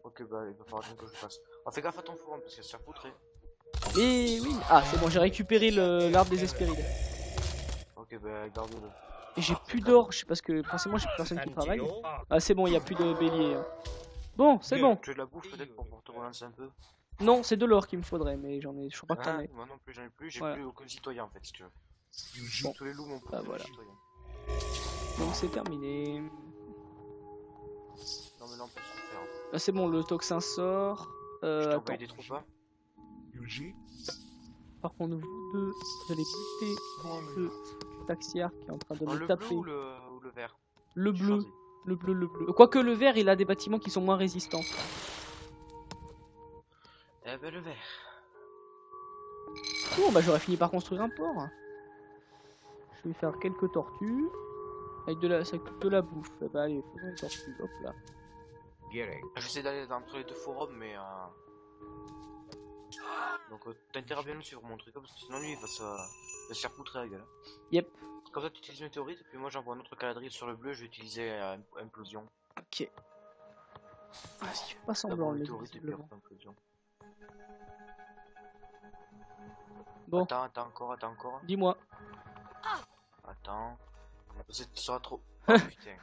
Ok, bah il va falloir que je passe. Ah, fais gaffe à ton forum parce qu'il va se faire poutrer. Et oui, ah c'est bon, j'ai récupéré l'arbre des Hespérides. Ok, bah garde-le. Et j'ai plus d'or, je sais parce que forcément j'ai plus personne qui travaille. Ah c'est bon, il y a plus de bélier. Hein. Bon, c'est bon. Tu veux de la bouffe peut-être pour te relancer un peu? Non, c'est de l'or qu'il me faudrait, mais je crois pas que t'en ai. Moi non plus, j'en ai plus, j'ai plus aucun citoyen en fait si tu veux. Bon. Tous les loups m'ont bah, voilà. Donc c'est terminé. Non mais là on peut se faire. Ah c'est bon, le toxin sort. Attends. Des troupes, hein. Par contre vous deux, vous allez buter le taxiar qui est en train de me taper. Le bleu ou le vert? Le bleu. Le bleu. Quoique le vert il a des bâtiments qui sont moins résistants. Eh ben le vert. Bon bah j'aurais fini par construire un port. Je vais faire quelques tortues. Avec de la bouffe. Bah allez, faisons une tortue, hop là. J'essaie d'aller entre les deux forums mais donc t'as intérêt à bien le suivre mon truc parce que sinon lui il va se faire poutrer la gueule. Yep. Comme ça tu utilises météorite et puis moi j'envoie un autre caladrier sur le bleu, je vais utiliser implosion. Ok. Ah si tu fais pas semblant le météorite et puis implosion. Bon. Attends encore. Dis-moi. Attends. Ça sera trop. Oh putain.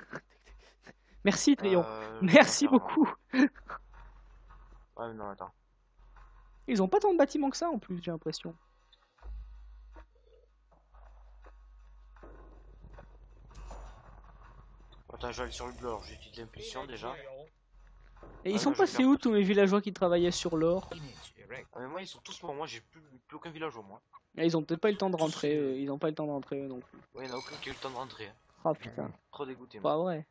Merci Trion. Merci beaucoup. Ouais non attends. Ils ont pas tant de bâtiments que ça en plus j'ai l'impression. attends, je vais aller sur le bleu, alors j'utilise l'impulsion déjà. Et ils sont passés où tous mes villageois qui travaillaient sur l'or? Ah, mais moi ils sont tous morts, moi j'ai plus aucun villageois moi. Ah, ils ont peut-être pas eu le temps de rentrer, ils ont pas eu le temps de rentrer non plus. Ouais, il n'y en a aucun qui a eu le temps de rentrer. Hein. Ah putain. Trop dégoûté moi. Pas vrai.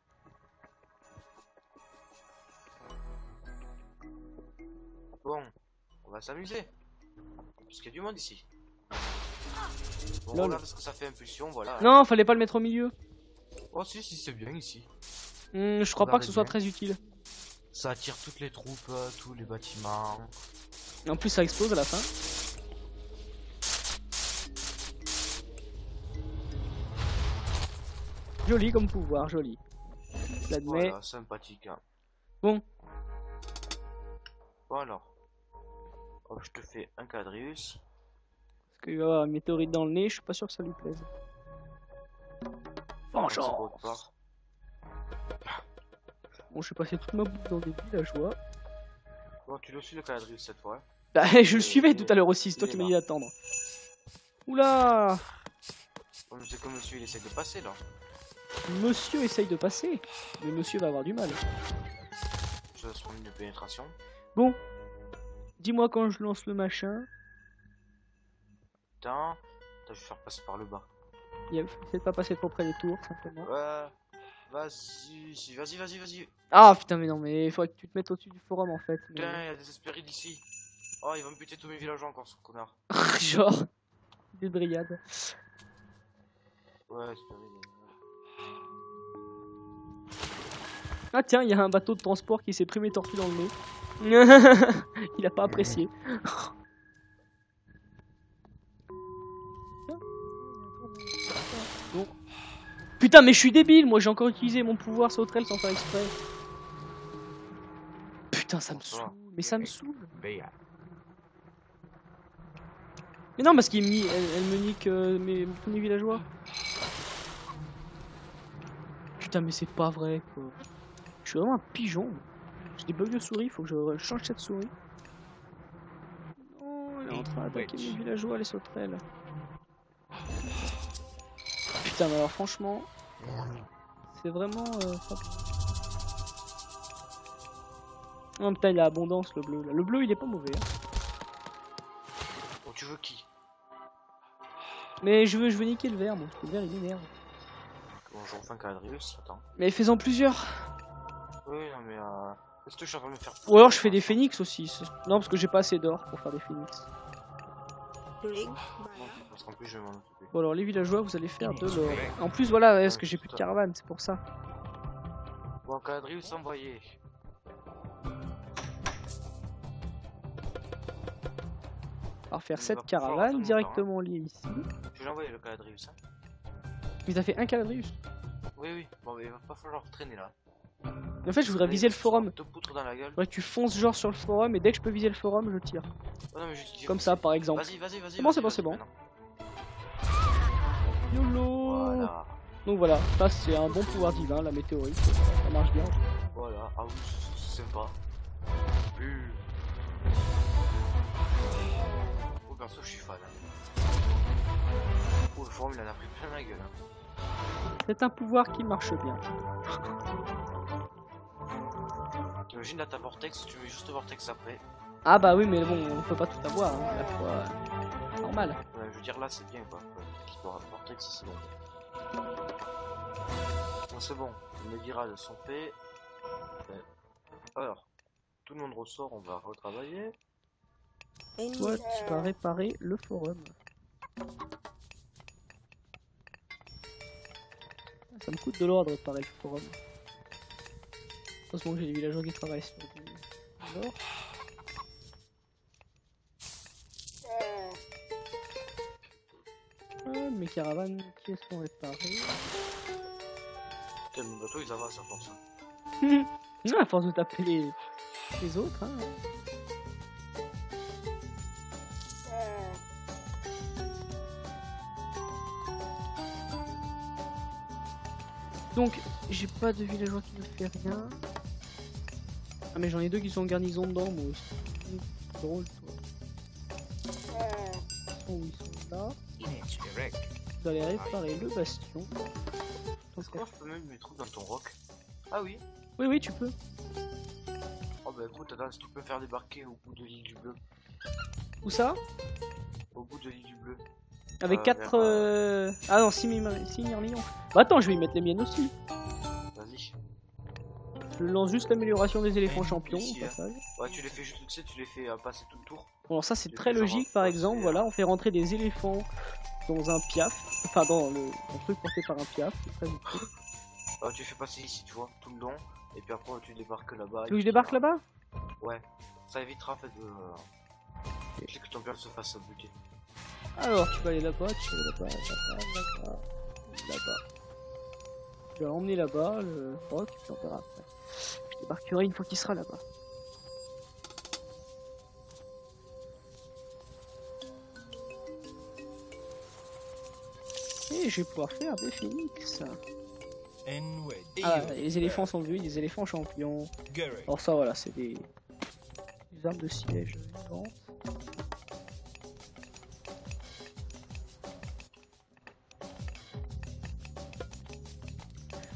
Bon, on va s'amuser. Parce qu'il y a du monde ici. Bon, Lol. regarde ce que ça fait impulsion, voilà. Non, fallait pas le mettre au milieu. Oh si, c'est bien ici. Je crois pas que ce soit très utile. Ça attire toutes les troupes, tous les bâtiments. En plus ça explose à la fin. Joli comme pouvoir, joli. Je l'admets. Voilà, sympathique. Hein. Bon. Bon alors. Hop, je te fais un quadrius. Parce qu'il va avoir une météorite dans le nez, je suis pas sûr que ça lui plaise. Vengeance. Bon, je suis passé toute ma boucle dans des villageois. Bon, tu le suis le quadrius cette fois. Bah, je le suivais tout à l'heure aussi, c'est toi qui m'as dit d'attendre. Oula! Oh, c'est comme monsieur il essaie de passer là. Monsieur essaye de passer, mais monsieur va avoir du mal. Je vais se prendre une pénétration. Bon, dis-moi quand je lance le machin. Putain, je vais faire passer par le bas. Essaie de pas passer trop près des tours, simplement. Vas-y. Ah putain, mais non, mais il faudrait que tu te mettes au-dessus du forum en fait. Mais... Putain, il y a des espérides ici. Oh, il va me buter tous mes villageois encore, ce connard. Genre, des dryades. Ouais, espéride. Ah tiens, il y a un bateau de transport qui s'est pris mes tortues dans le nez. Il a pas apprécié. Bon. Putain, mais je suis débile, moi j'ai encore utilisé mon pouvoir sauterelle sans faire exprès. Putain, ça me saoule, mais ça me saoule. Mais non, parce qu'elle me nique tous mes villageois. Putain, mais c'est pas vrai quoi. Je suis vraiment un pigeon. J'ai des bugs de souris, faut que je change cette souris. Non, elle est en train d'attaquer mes villageois, les sauterelles. Putain, mais alors franchement, c'est vraiment... Oh putain, il a abondance le bleu là. Le bleu il est pas mauvais. Hein. Bon, tu veux qui? Mais je veux niquer le vert moi, parce que le vert il m'énerve. Bon, je refais un quadrius, attends. Mais fais-en plusieurs. Oui, non mais est-ce que je suis en train de me faire... Ou alors je fais des phénix aussi. Non, parce que j'ai pas assez d'or pour faire des phénix. Non, parce qu'en plus je vais m'en occuper. Bon alors les villageois vous allez faire de l'or. En plus voilà, parce que j'ai plus de caravane, c'est pour ça. Bon, quadrius envoyé. On va faire 7 caravanes directement liées ici. Je vais l'envoyer le quadrius. Hein. Mais t'as fait un quadrius. Oui, bon mais il va pas falloir traîner là. Mais en fait je voudrais viser le forum. Te poutre dans la gueule. Faudrait que tu fonces genre sur le forum et dès que je peux viser le forum je tire. Oh, non, mais je comme ça par exemple. Vas-y. C'est bon, c'est bon. YOLO. Voilà. Donc voilà, ça c'est un bon pouvoir divin, la météorite. Ça marche bien. Voilà, ah oui, c'est sympa. Oh perso je suis fan. Oh le forum il en a pris plein la gueule. Hein. C'est un pouvoir qui marche bien. T'imagines là ta vortex, tu mets juste vortex après. Ah bah oui mais bon on peut pas tout avoir hein, à la fois. Normal. Je veux dire là c'est bien quoi. Vortex c'est bon. Bon c'est bon, mes virales sont faits. Alors, tout le monde ressort, on va retravailler. Toi tu vas réparer le forum. Ça me coûte de l'or de réparer le forum. Heureusement que j'ai des villageois qui travaillent sur du l'or. Mes caravanes qui sont réparées. Putain, mon bateau ils avancent à force. Non, à force de taper les autres. Hein. Donc, j'ai pas de villageois qui ne fait rien. Ah, mais j'en ai deux qui sont en garnison dedans, moi aussi. Drôle, toi. Où ils sont là. vous allez réparer le bastion. Est-ce que je peux même mes trucs dans ton roc? Ah oui. Oui, oui, tu peux. Oh bah écoute, attends, si tu peux me faire débarquer au bout de l'île du bleu. Où ça? Au bout de l'île du bleu. Avec 4... Ah non, 6 millions. Bah attends, je vais y mettre les miennes aussi. Vas-y. Je lance juste l'amélioration des éléphants champions. Ici, Au passage. Ouais, tu les fais juste, tu sais, tu les fais passer tout le tour. Bon, alors ça c'est Tu très fais genre logique, par un exemple, poste, voilà, on fait rentrer des éléphants dans un piaf, enfin dans un truc porté par un piaf, c'est très utile. Tu fais passer ici, tu vois, tout le long, et puis après tu débarques là-bas. Tu veux que je débarque là-bas? Ouais, ça évitera en fait de que ton piaf se fasse buter. Alors, tu vas aller là-bas, tu vas aller là-bas. Tu vas emmener là-bas le roc, puis on verra après. Je débarquerai une fois qu'il sera là-bas. Et je vais pouvoir faire des phénix. Ah, les éléphants sont vus, des éléphants champions. Alors ça voilà, c'est des armes de siège vivantes.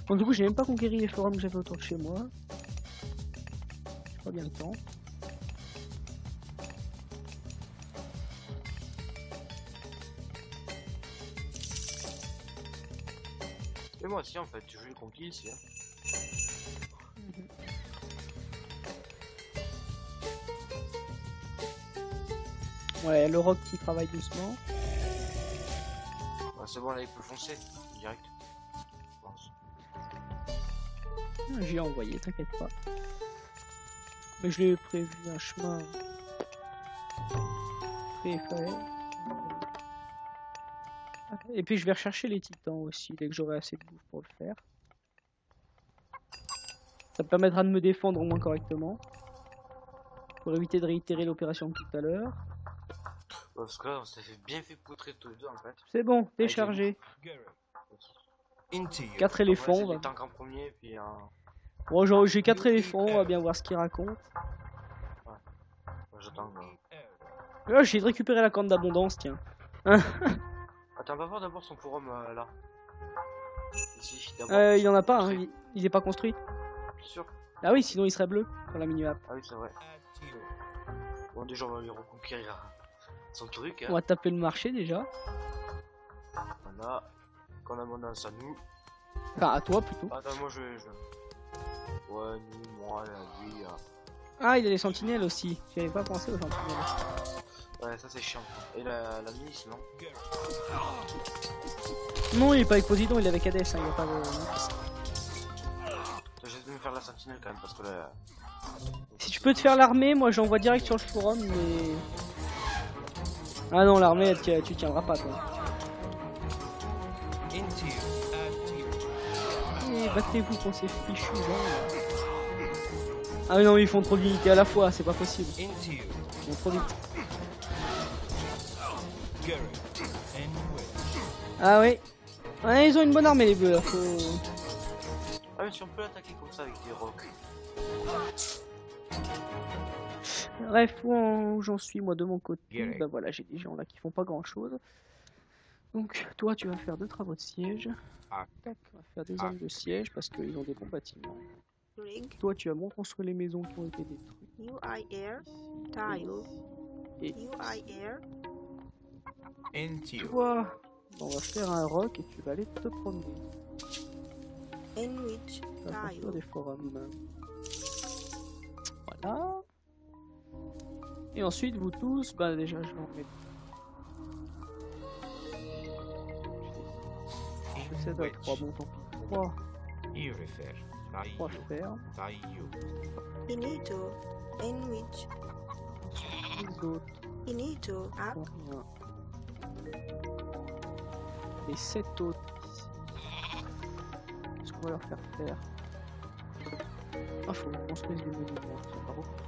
Bon, du coup, j'ai même pas conquéri les forums que j'avais autour de chez moi. J'ai pas bien le temps. Et moi aussi en fait, je l'ai conquis ici. Hein. Ouais, le roc qui travaille doucement. C'est bon, là il peut foncer direct. Je pense. J'ai envoyé, t'inquiète pas. Mais je lui ai prévu un chemin préfet. Et puis je vais rechercher les titans aussi dès que j'aurai assez de bouffe pour le faire. Ça me permettra de me défendre au moins correctement. Pour éviter de réitérer l'opération de tout à l'heure. Parce que là on s'est bien fait poutrer tous les deux en fait. C'est bon, déchargé. 4 éléphants. On va essayer les tanks en premier puis Bon, j'ai 4 éléphants, on va bien voir ce qu'ils racontent. Ouais. J'attends. Là, j'ai de récupérer la corne d'abondance, tiens. Attends, on va voir d'abord son forum là. Ici, il y en a pas, hein. Il est pas construit. Bien sûr. Ah oui, sinon il serait bleu sur la mini-map. Ah oui, c'est vrai. Bon, déjà, on va lui reconquérir son truc. Hein. On va taper le marché déjà. Voilà. Qu'on abondance à nous. Enfin, à toi plutôt. Attends, moi je. Ouais, nous, moi, lui. Ah, il a les sentinelles aussi. J'avais pas pensé aux sentinelles. Ouais, ça c'est chiant. Et la milice, non? Non, il est pas avec Posidon, il est avec Hades, hein, il a pas de... J'essaie de me faire la sentinelle quand même, parce que là... Si tu peux te faire l'armée, moi j'envoie direct sur le forum, mais... Ah non, l'armée, tu tiendras pas, toi. Et battez-vous pour ces fichus gens. Ah non, mais ils font trop d'unités à la fois, c'est pas possible. Ils vont trop vite. Ah oui. Ouais, ils ont une bonne armée les bleus là, faut... Ah mais si on peut l'attaquer comme ça avec des rocs. Bref, où j'en suis moi de mon côté. Bah voilà, j'ai des gens là qui font pas grand chose. Donc toi tu vas faire 2 travaux de siège. Tac, on va faire des armes de siège parce qu'ils ont des bons bâtiments. Toi tu vas construire les maisons qui ont été détruites. Et toi, on va faire un roc et tu vas aller te promener. Tu vas construire des forums. Voilà. Et ensuite vous tous, bah déjà je vais en mettre. Je sais pas, 3 bon tant pis. 3 fermes. Les autres. Les 7 autres ici. Qu'est-ce qu'on va leur faire faire? Ah, faut qu'on construise des monuments, c'est pas beaucoup.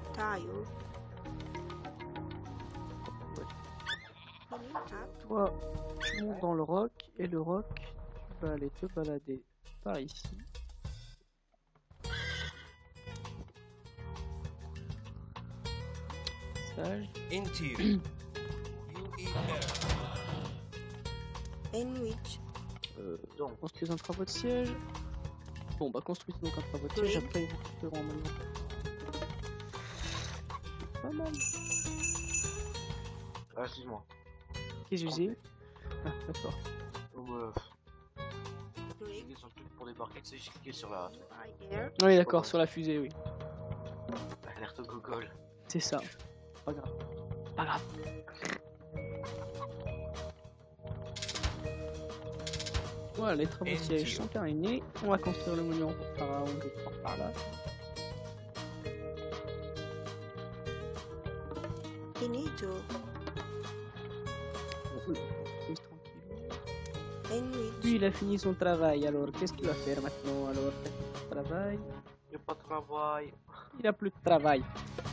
Toi, tu montes dans le roc, et le roc, tu vas aller te balader par ici. Sage. Enwich. Donc, Construisez un travaux de siège. Bon, bah construisez donc un travaux de siège, après ils vous construiront en monument. Pas mal. excuse-moi. Qu'est-ce que j'ai? Ah, d'accord. Greg. Ils sont tous pour débarquer, tu sais, j'ai cliqué sur la By air. Oui, d'accord, sur la fusée, oui. alerte Google. C'est ça. Pas grave. Pas grave. Voilà, les travaux de siège sont terminés. On va construire le monument pour Pharaon, je crois, par là. Finito. Bon, on construise tranquille. Enwich. Lui, il a fini son travail, alors qu'est-ce qu'il va faire maintenant? Alors, son travail. Y'a pas de travail. Il n'a plus de travail.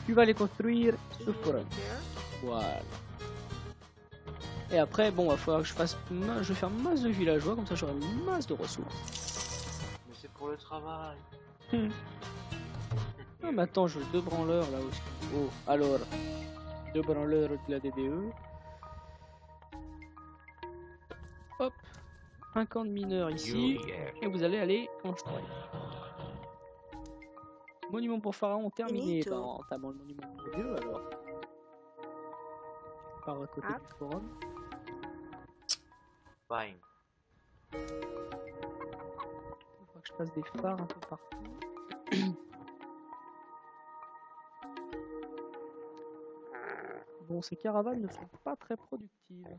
Tu vas aller construire ce forum. Repair. Voilà. Et après, bon, il va falloir que je fasse. Je vais faire masse de villageois, comme ça j'aurai masse de ressources. Mais c'est pour le travail. Ah, mais attends, je veux deux branleurs là aussi. Oh, alors. Deux branleurs de la DDE. Hop. Un camp de mineurs ici. Et vous allez aller construire. Monument pour Pharaon terminé. Finito. Bah, en entamant le monument pour Dieu alors. Par à côté Ah. du forum. Fine. Il faudra que je fasse des phares un peu partout. Bon, ces caravanes ne sont pas très productives.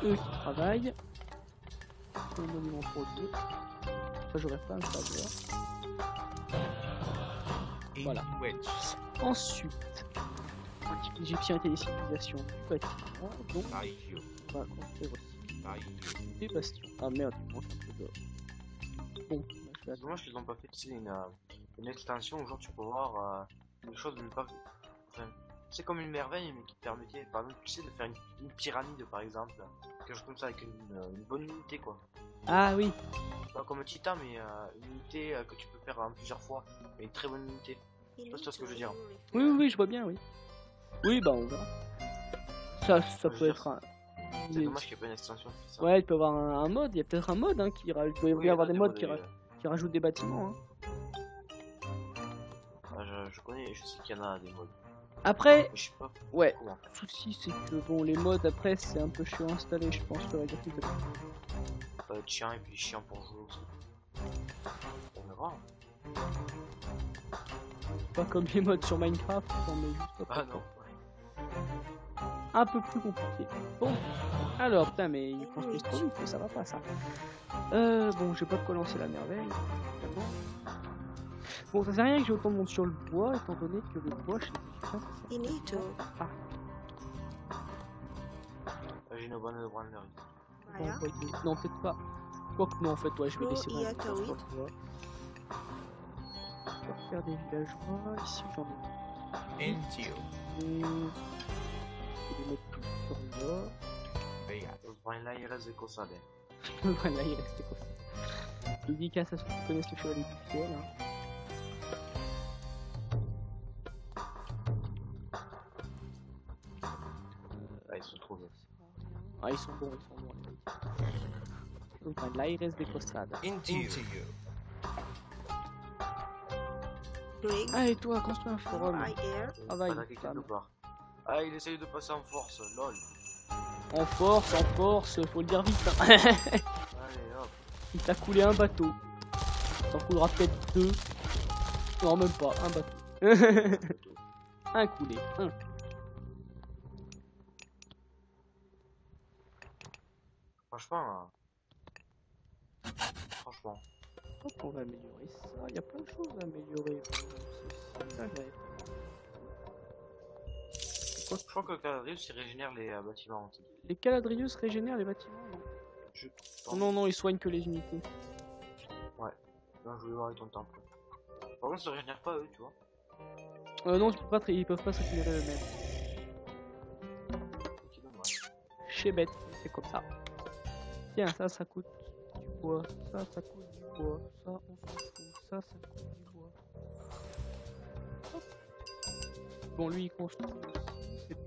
J'ai eux qui travaillent. Sur le monument pour Dieu. Ça, j'aurais pas un faveur. Voilà. Ensuite, les Égyptiens étaient des civilisations du bâtiment, donc on va construire aussi des bastions. Ah merde, il manque un peu d'or. Bon, bah, je vais C'est dommage qu'ils ont pas fait tu sais, une extension où genre tu peux voir des choses de ne pas. Enfin, c'est comme une merveille mais qui te permettait par exemple tu sais de faire une pyramide par exemple. Quelque chose comme ça avec une bonne unité quoi. Ah oui, Pas comme un titan mais une unité que tu peux faire en plusieurs fois. Mais une très bonne unité. Je sais pas si tu vois ce que je veux dire. oui, oui, oui, je vois bien, oui. Oui, bah on verra. Ça peut être un. C'est dommage qu'il n'y ait pas une extension qui fait ça. Ouais, il peut y avoir un mode, il y a peut-être un mode hein, il doit y Oui, avoir là, des modes qui rajoutent des bâtiments. Hein. je connais, je sais qu'il y en a des modes. Après, Mais je sais pas ouais, comment. le souci c'est que bon, les modes après c'est un peu chiant à installer, je pense que la graphique de- Ça va être chiant et puis chiant pour jouer aussi. On verra. pas comme les modes sur Minecraft, on met juste Ah non. un peu plus compliqué. Bon, alors putain, mais ils construisent trop vite, ça va pas ça. Bon, j'ai pas de quoi lancer la merveille. évidemment. Bon, ça sert à rien que j'ai autant de monde sur le bois, étant donné que le bois chez les Égyptiens, ça sert Finito. à J'ai une bonne branlerie. Voilà. envoyer. Non, peut-être pas. Quoique non, en fait, ouais, je vais Oh, laisser il y a ma sur le Tawhid. bois. Je vais faire des villageois. Ici, j'en ai. Et je vais les mettre tout sur le bord. Los branleries de Kosade. Voilà, il restait quoi. Dédicace à ceux qui connaissent le chevalier du ciel. Hein. Ah, ils sont trop bien. Ah, ils sont bons, les mecs. Donc, là, il reste des costades. Greg. Ah, et toi, construis un forum. By air. Travaille, Attaquer quelque femme. part. Ah, il essaye de passer en force, lol. En force, faut le dire vite. Hein. Allez, hop. Il t'a coulé un bateau. T'en coulera peut-être deux. Non, même pas, un bateau. Un coulé, un. Franchement, franchement. Hop, on va améliorer ça. Il y a plein de choses à améliorer. C'est ça, j'avais Je crois que Caladrius il régénère les bâtiments antiques. Les caladrius régénèrent les bâtiments, non? Je Oh, non, non, ils soignent que les unités. Ouais. Non, je voulais voir avec ton temple. Par contre, ça ne régénère pas eux, tu vois. Non, ils peuvent pas se régénérer eux-mêmes. Ok, dommage. Chez bête, c'est comme ça. Tiens, ça coûte du bois, ça coûte du bois, ça on s'en fout, ça coûte du bois. Hop. Bon, lui il construit aussi, c'est tout.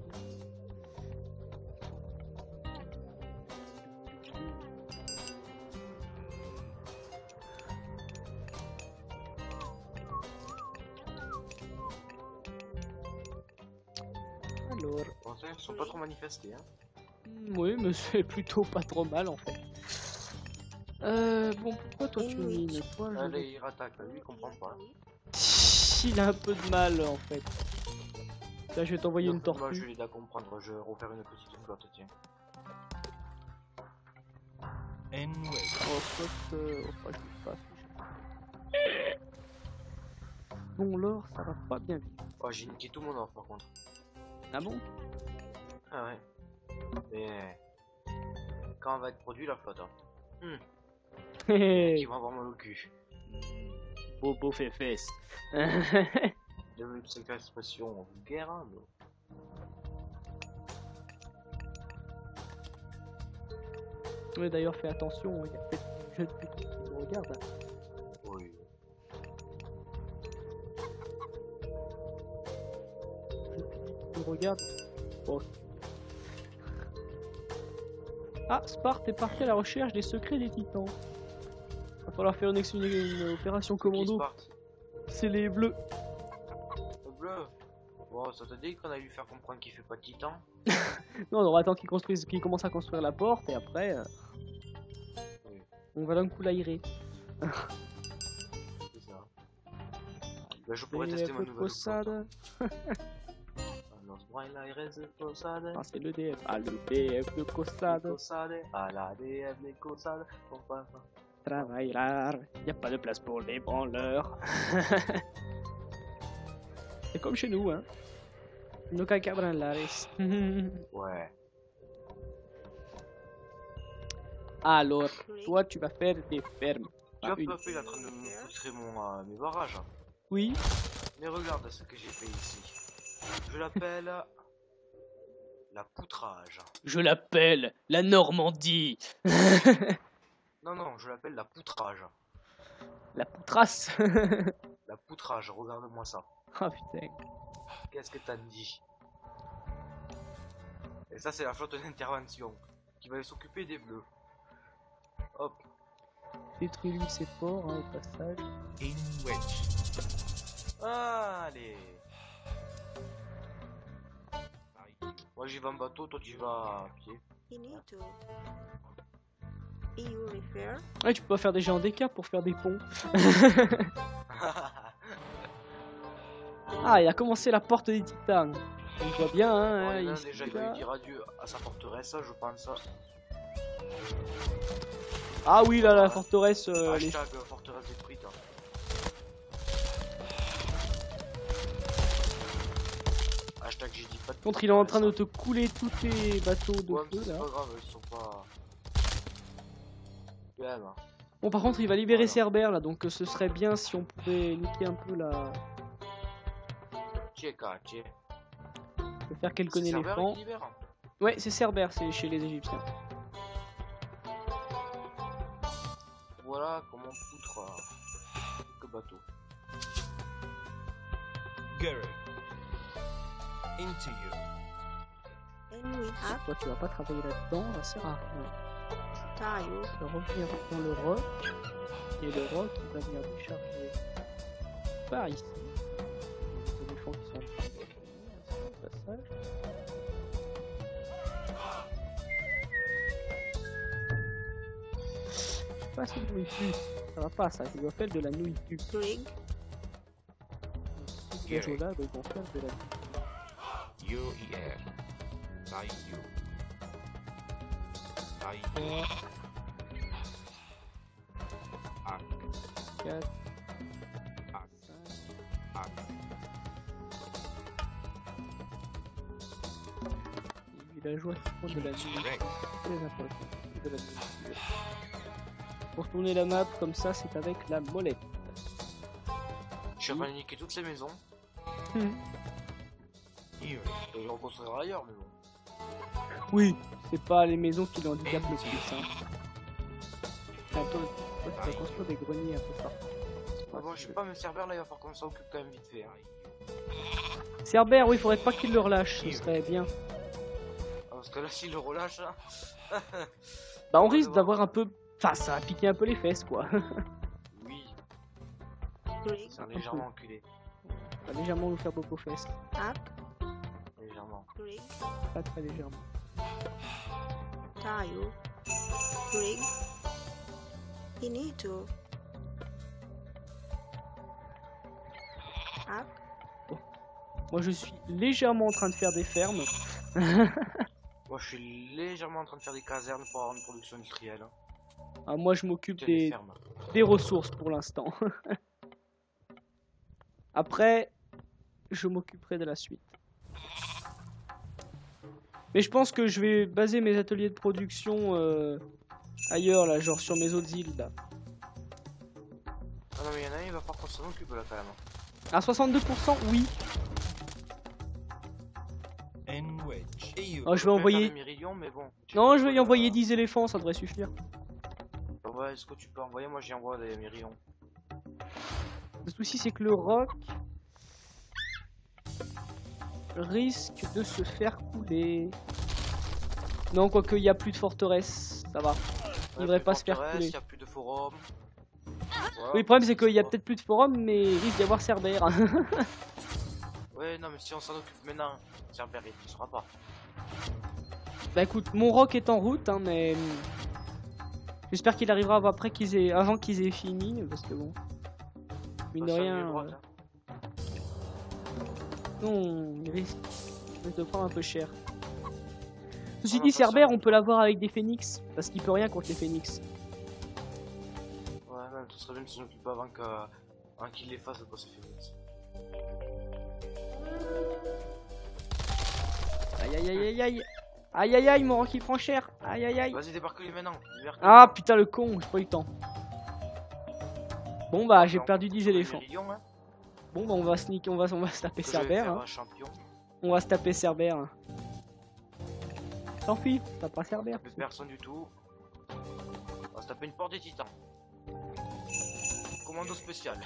Alors, Bon, ça, ils sont pas trop manifestés, hein. oui, mais c'est plutôt pas trop mal en fait. Bon, pourquoi toi tu mines? Toi, je... Allez, il rattaque, lui, il comprend pas. Il a un peu de mal en fait. Là, je vais t'envoyer une Moi, je tortue. vais l'aider à comprendre, je vais refaire une petite flotte, tiens. Oh, sauf que... oh, je sais pas. Bon, l'or, ça va pas bien vite. Oh, j'ai niqué tout mon or par contre. Ah bon? Ah ouais. Mais... quand va être produit la flotte, hein. Ils vont avoir mal au cul. Bobo fait fesse. Désolé de cette expression vulgaire, hein, mais... Oui, d'ailleurs, fais attention, il y a peut-être une jeune petite qui me regarde. Hein. Oui. Qui me regarde. Oh. Ah, Sparte est parti à la recherche des secrets des titans. Va falloir faire une opération commando. C'est les bleus. Le bleu. Bon, ça te dit qu'on a lui faire comprendre qu'il fait pas de titan? Non, on va attendre qu'ils commencent à construire la porte et après, Oui, on va d'un coup l'aérer. c'est ça. Ben, je pourrais tester ma nouvelle flotte. Ah, c'est le DF. Ah, le DF de Cossade. Ah, la DF de Cossade. Travailler, y a pas de place pour les branleurs. C'est comme chez nous, hein. No cabranlares. Ouais. Alors, toi, tu vas faire des fermes. Tu Ah, vois, une. Papa, il est en train de me poutrer mes barrages. Oui. Mais regarde ce que j'ai fait ici. Je l'appelle la poutrage. Je l'appelle la Normandie. Non, non, je l'appelle la poutrage. La poutrasse. La poutrage, regarde-moi ça. Ah putain. Qu'est-ce que t'as dit? Et ça, c'est la flotte d'intervention qui va s'occuper des bleus. Hop. Détruis-lui ses ports, hein, au passage. Allez. Moi j'y vais en bateau, toi tu vas à pied. You need to. EU repair. Ouais, tu peux pas faire des géants d'écart pour faire des ponts. Ah, il a commencé la porte des titans. On voit bien, hein. Ouais, Il là, est déjà il va lui dire adieu à sa forteresse, je pense. Ah oui, là, la forteresse. Les... Hashtag forteresse détruite. Hashtag j'ai dit pas de Contre, il est en train de te couler tous tes bateaux de ouais, mais feu c'est là. pas grave, ils sont pas... Ouais, bah. Bon, par contre, il va libérer Voilà. Cerbère là, donc ce serait bien si on pouvait niquer un peu la. Tcheka, tché. Faire quelques C'est Cerbère éléphants. qui libère. Ouais, c'est Cerbère, c'est chez les Égyptiens. Voilà comment foutre quelques bateaux. Gary, into you. And we have Toi, tu vas pas travailler là-dedans, ça sert à rien. tile. Tu vas revenir dans le roc, et le roc il va venir décharger par ici. Les éléphants qui sont au passage. Pas assez de nourriture, ça va pas ça, il doit faire de la nourriture. Rig. Ces oiseaux-là vont faire de la nourriture. UER. By you. By you. 4, Ak. 5, Ak. les villageois qui font de la nourriture. Correct. Très important, de la nourriture. Pour tourner la map comme ça, c'est avec la molette. Je suis en train de niquer toutes ces maisons. Here. Je vais reconstruire ailleurs, mais bon. Oui, c'est pas les maisons qui l'handicapent le plus. Hein. Attends, toi, tu vas construire des greniers un peu partout. Ah bon, je sais pas, mais Cerber là, il va falloir qu'on s'en occupe quand même vite fait. Hein. Cerbère, oui, faudrait pas qu'il le relâche, ce serait bien. Ah, parce que là, s'il le relâche, là. Bah, on risque d'avoir un peu. Enfin, ça va piquer un peu les fesses, quoi. Oui, Green. c'est un légèrement enculé. Ça va légèrement nous faire bobo aux fesses. Up. Légèrement. Green. Pas très légèrement. Tayo. Green. Finito. Up. Moi, je suis légèrement en train de faire des fermes. Moi, je suis légèrement en train de faire des casernes pour avoir une production industrielle. Hein. Ah, moi, je m'occupe Tiens, des fermes. ressources pour l'instant. Après, je m'occuperai de la suite. Mais je pense que je vais baser mes ateliers de production ailleurs, là, genre sur mes autres îles, là. Ah non, mais il y en a un, il va falloir qu'on s'en occupe là quand même. À 62%, oui. And wedge. Et you. Oh, je vais envoyer... Mais bon, Non, je vais y envoyer 10 éléphants, ça devrait suffire. Ouais, est-ce que tu peux envoyer? Moi, j'y envoie des myrillons. Le souci, c'est que le roc risque de se faire couler. Non, quoique, il n'y a plus de forteresse, ça va. Il devrait pas se faire couler. Il n'y a plus de forum. Voilà. Oui, le problème, c'est qu'il y a peut-être plus de forum, mais il risque d'y avoir Cerbère. Ouais, non, mais si on s'en occupe maintenant, Cerber, il ne sera pas. Bah écoute, mon roc est en route, hein, mais j'espère qu'il arrivera après avant qu'ils aient fini, parce que bon, mine de rien, non, il risque de prendre un peu cher. Ceci dit, Cerbère, on peut l'avoir avec des phénix, parce qu'il peut rien contre les phénix. Ouais, même, ce serait bien de s'en occuper avant qu'il les fasse quoi, c'est phénix. Aïe aïe aïe aïe aïe. Aïe aïe aïe, mon roc il prend cher. Aïe aïe aïe. Vas-y, débarque-les maintenant. Ah putain, le con, j'ai pas eu le temps. Bon bah, j'ai perdu 10 éléphants. Hein. Bon bah, on va se taper Cerbère. Hein. On va se taper Cerbère. Tant pis, t'as pas Cerbère. Personne du tout. On va se taper une porte des titans. Commando spécial.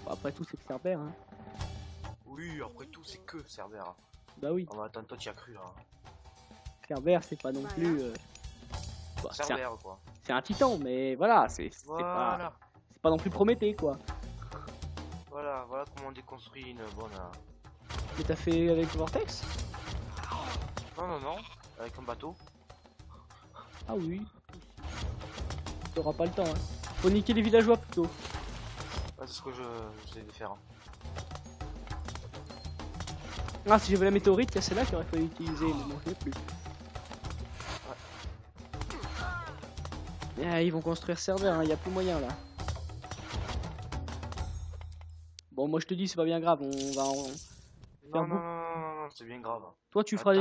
Bon, après tout, c'est Cerbère. Hein. Oui, après tout, c'est que Cerber. Bah oui. Oh, bah, attends, toi, tu y as cru là. Cerbère, c'est pas non plus. Bah, Cerber, quoi. C'est un titan, mais voilà, c'est Voilà. pas non plus Prométhée, quoi. Voilà comment on déconstruit une bonne. Mais t'as fait avec Vortex? Non, avec un bateau. Ah oui. T'auras pas le temps, hein. Faut niquer les villageois plutôt. Ouais, c'est ce que j'essaie de faire. Ah, si j'avais la météorite, c'est celle-là qu'il aurait fallu utiliser, mais bon, je l'ai plus. Ah, ils vont construire Cerbère, hein, y a plus moyen là. Bon, moi je te dis, c'est pas bien grave, on va en faire Non, c'est bien grave. Toi, tu feras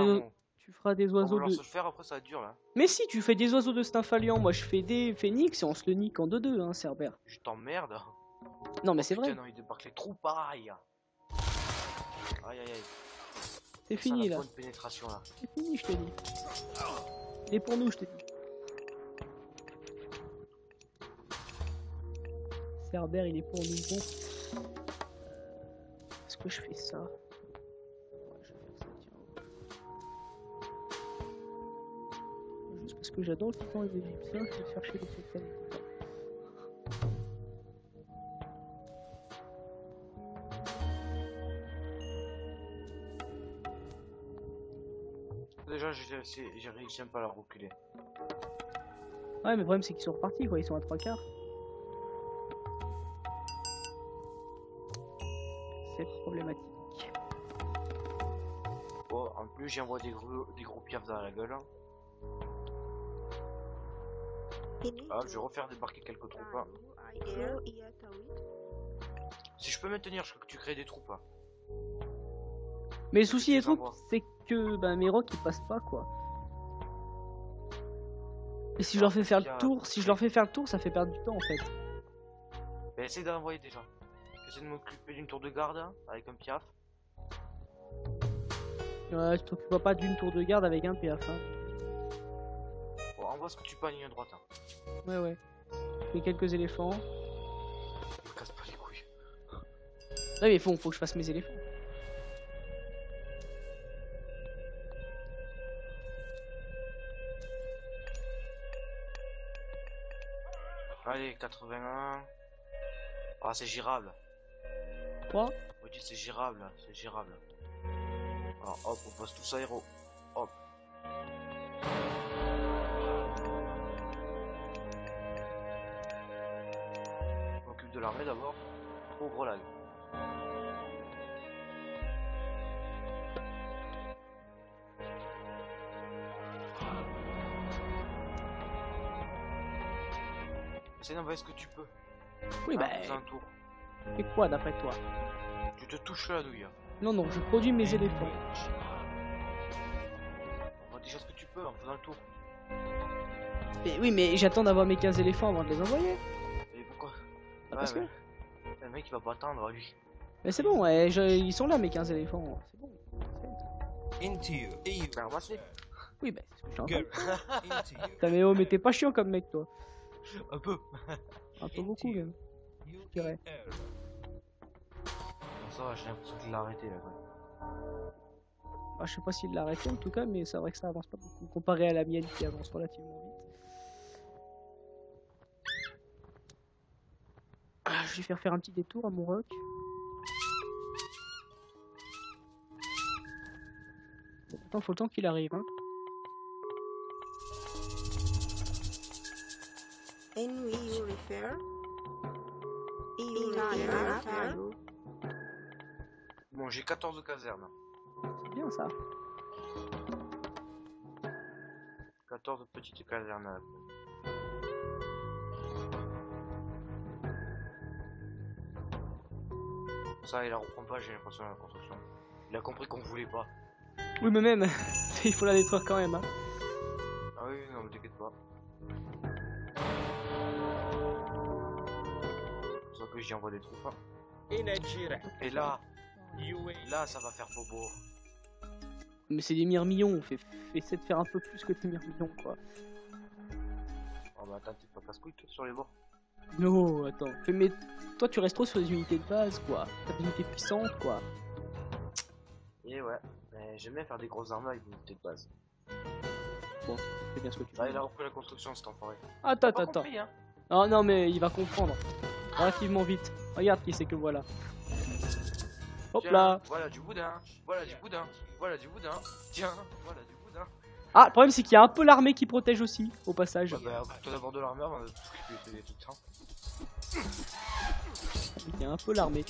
des oiseaux de. Se le faire, après ça dure là. Mais si, tu fais des oiseaux de Stymphalion, moi je fais des phénix et on se le nique en 2-2, hein, Cerbère. Je t'emmerde. Non, mais c'est vrai. Putain, non, il débarque les trous pareil. Aïe. C'est fini là. Bonne pénétration là. C'est fini, je te dis. Il est pour nous, je te dis. Cerbère, il est pour nous. Bon. Est-ce que je fais ça? Ouais, je vais faire ça, tiens. Juste parce que j'adore le titan et les égyptiens, je vais chercher les secrets des titans. Déjà, j'ai réussi un peu à la reculer. Ouais, mais le problème c'est qu'ils sont repartis, quoi. Ils sont à 3/4. C'est problématique. Bon, en plus, j'y envoie des gros piafs dans la gueule. Ah, je vais refaire débarquer quelques troupes. Hein. Si je peux maintenir, je veux que tu crées des troupes. Hein. Mais le souci des troupes, c'est que bah, mes rocs ils passent pas, quoi. Et si je leur fais faire Parce le qu'il y a- tour, si je leur fais faire le tour, ça fait perdre du temps en fait. Mais essaye d'envoyer déjà. J'essaie de m'occuper d'une tour de garde hein, avec un piaf. Ouais, tu t'occupes pas d'une tour de garde avec un PF. Hein. Bon, envoie ce que tu peux à ligne droite. Hein. Ouais, ouais. Je fais quelques éléphants. Me casse pas les couilles. Ouais, mais faut que je fasse mes éléphants. Allez, 81. Ah, c'est gérable. Quoi? On dit c'est gérable, c'est gérable. Alors hop, on passe tous à héros. Hop. On s'occupe de l'armée d'abord. Au gros lag. Essaye d'envoyer ce que tu peux. Oui, bah, Fais un tour. fais quoi d'après toi? Tu te touches la douille. Non, non, je produis mes éléphants. Envoie déjà ce que tu peux en faisant le tour. Mais oui, mais j'attends d'avoir mes 15 éléphants avant de les envoyer. Et pourquoi? Ah, parce que... Le mec il va pas attendre lui. Mais c'est bon, ouais, ils sont là mes 15 éléphants. C'est bon. Into you. EU. T'as ramassé? Oui, bah, c'est ce que je suis en train de faire. Go. Into you. Putain, mais oh, mais t'es pas chiant comme mec, toi. Un peu. Un peu beaucoup, même. dirais. UER. Bon, ça va, j'ai l'impression qu'il l'a arrêté là. Quand même. Ah, je sais pas s'il l'a arrêté en tout cas, mais c'est vrai que ça avance pas beaucoup comparé à la mienne qui avance relativement vite. Ah, je vais faire un petit détour à mon rock. Bon, attends, faut le temps qu'il arrive. Hein. And we you refer. You refer. Bon, j'ai 14 casernes. C'est bien ça. 14 petites casernes. Ça, il la reprend pas, j'ai l'impression, la construction. Il a compris qu'on voulait pas. Oui, mais même, il faut la détruire quand même. Hein. Ah oui, non, mais t'inquiète pas. C'est pour ça que j'y envoie des troupes. Hein. Et là, ça va faire bobo. Mais c'est des mirmillons, essaie de faire un peu plus que des mirmillons, quoi. Oh bah attends, t'es pas casse-couille toi, sur les bords. Non, attends. Mais toi, tu restes trop sur les unités de base, quoi. T'as des unités puissantes, quoi. Et ouais, mais j'aime bien faire des grosses armes avec une unité de base. Bon, c'est bien ce que tu Bah, veux. il a repris la construction, cet enfoiré. Attends, Pas attends. compris, hein. Ah non, mais il va comprendre. Relativement vite. Regarde qui c'est que voilà. Hop Tiens, là. voilà du boudin, voilà du boudin, voilà du boudin, tiens, voilà du boudin. Ah, le problème c'est qu'il y a un peu l'armée qui protège aussi, au passage. Bah, occupe-toi d'abord de l'armée avant de s'occuper tout le temps. Il y a un peu l'armée.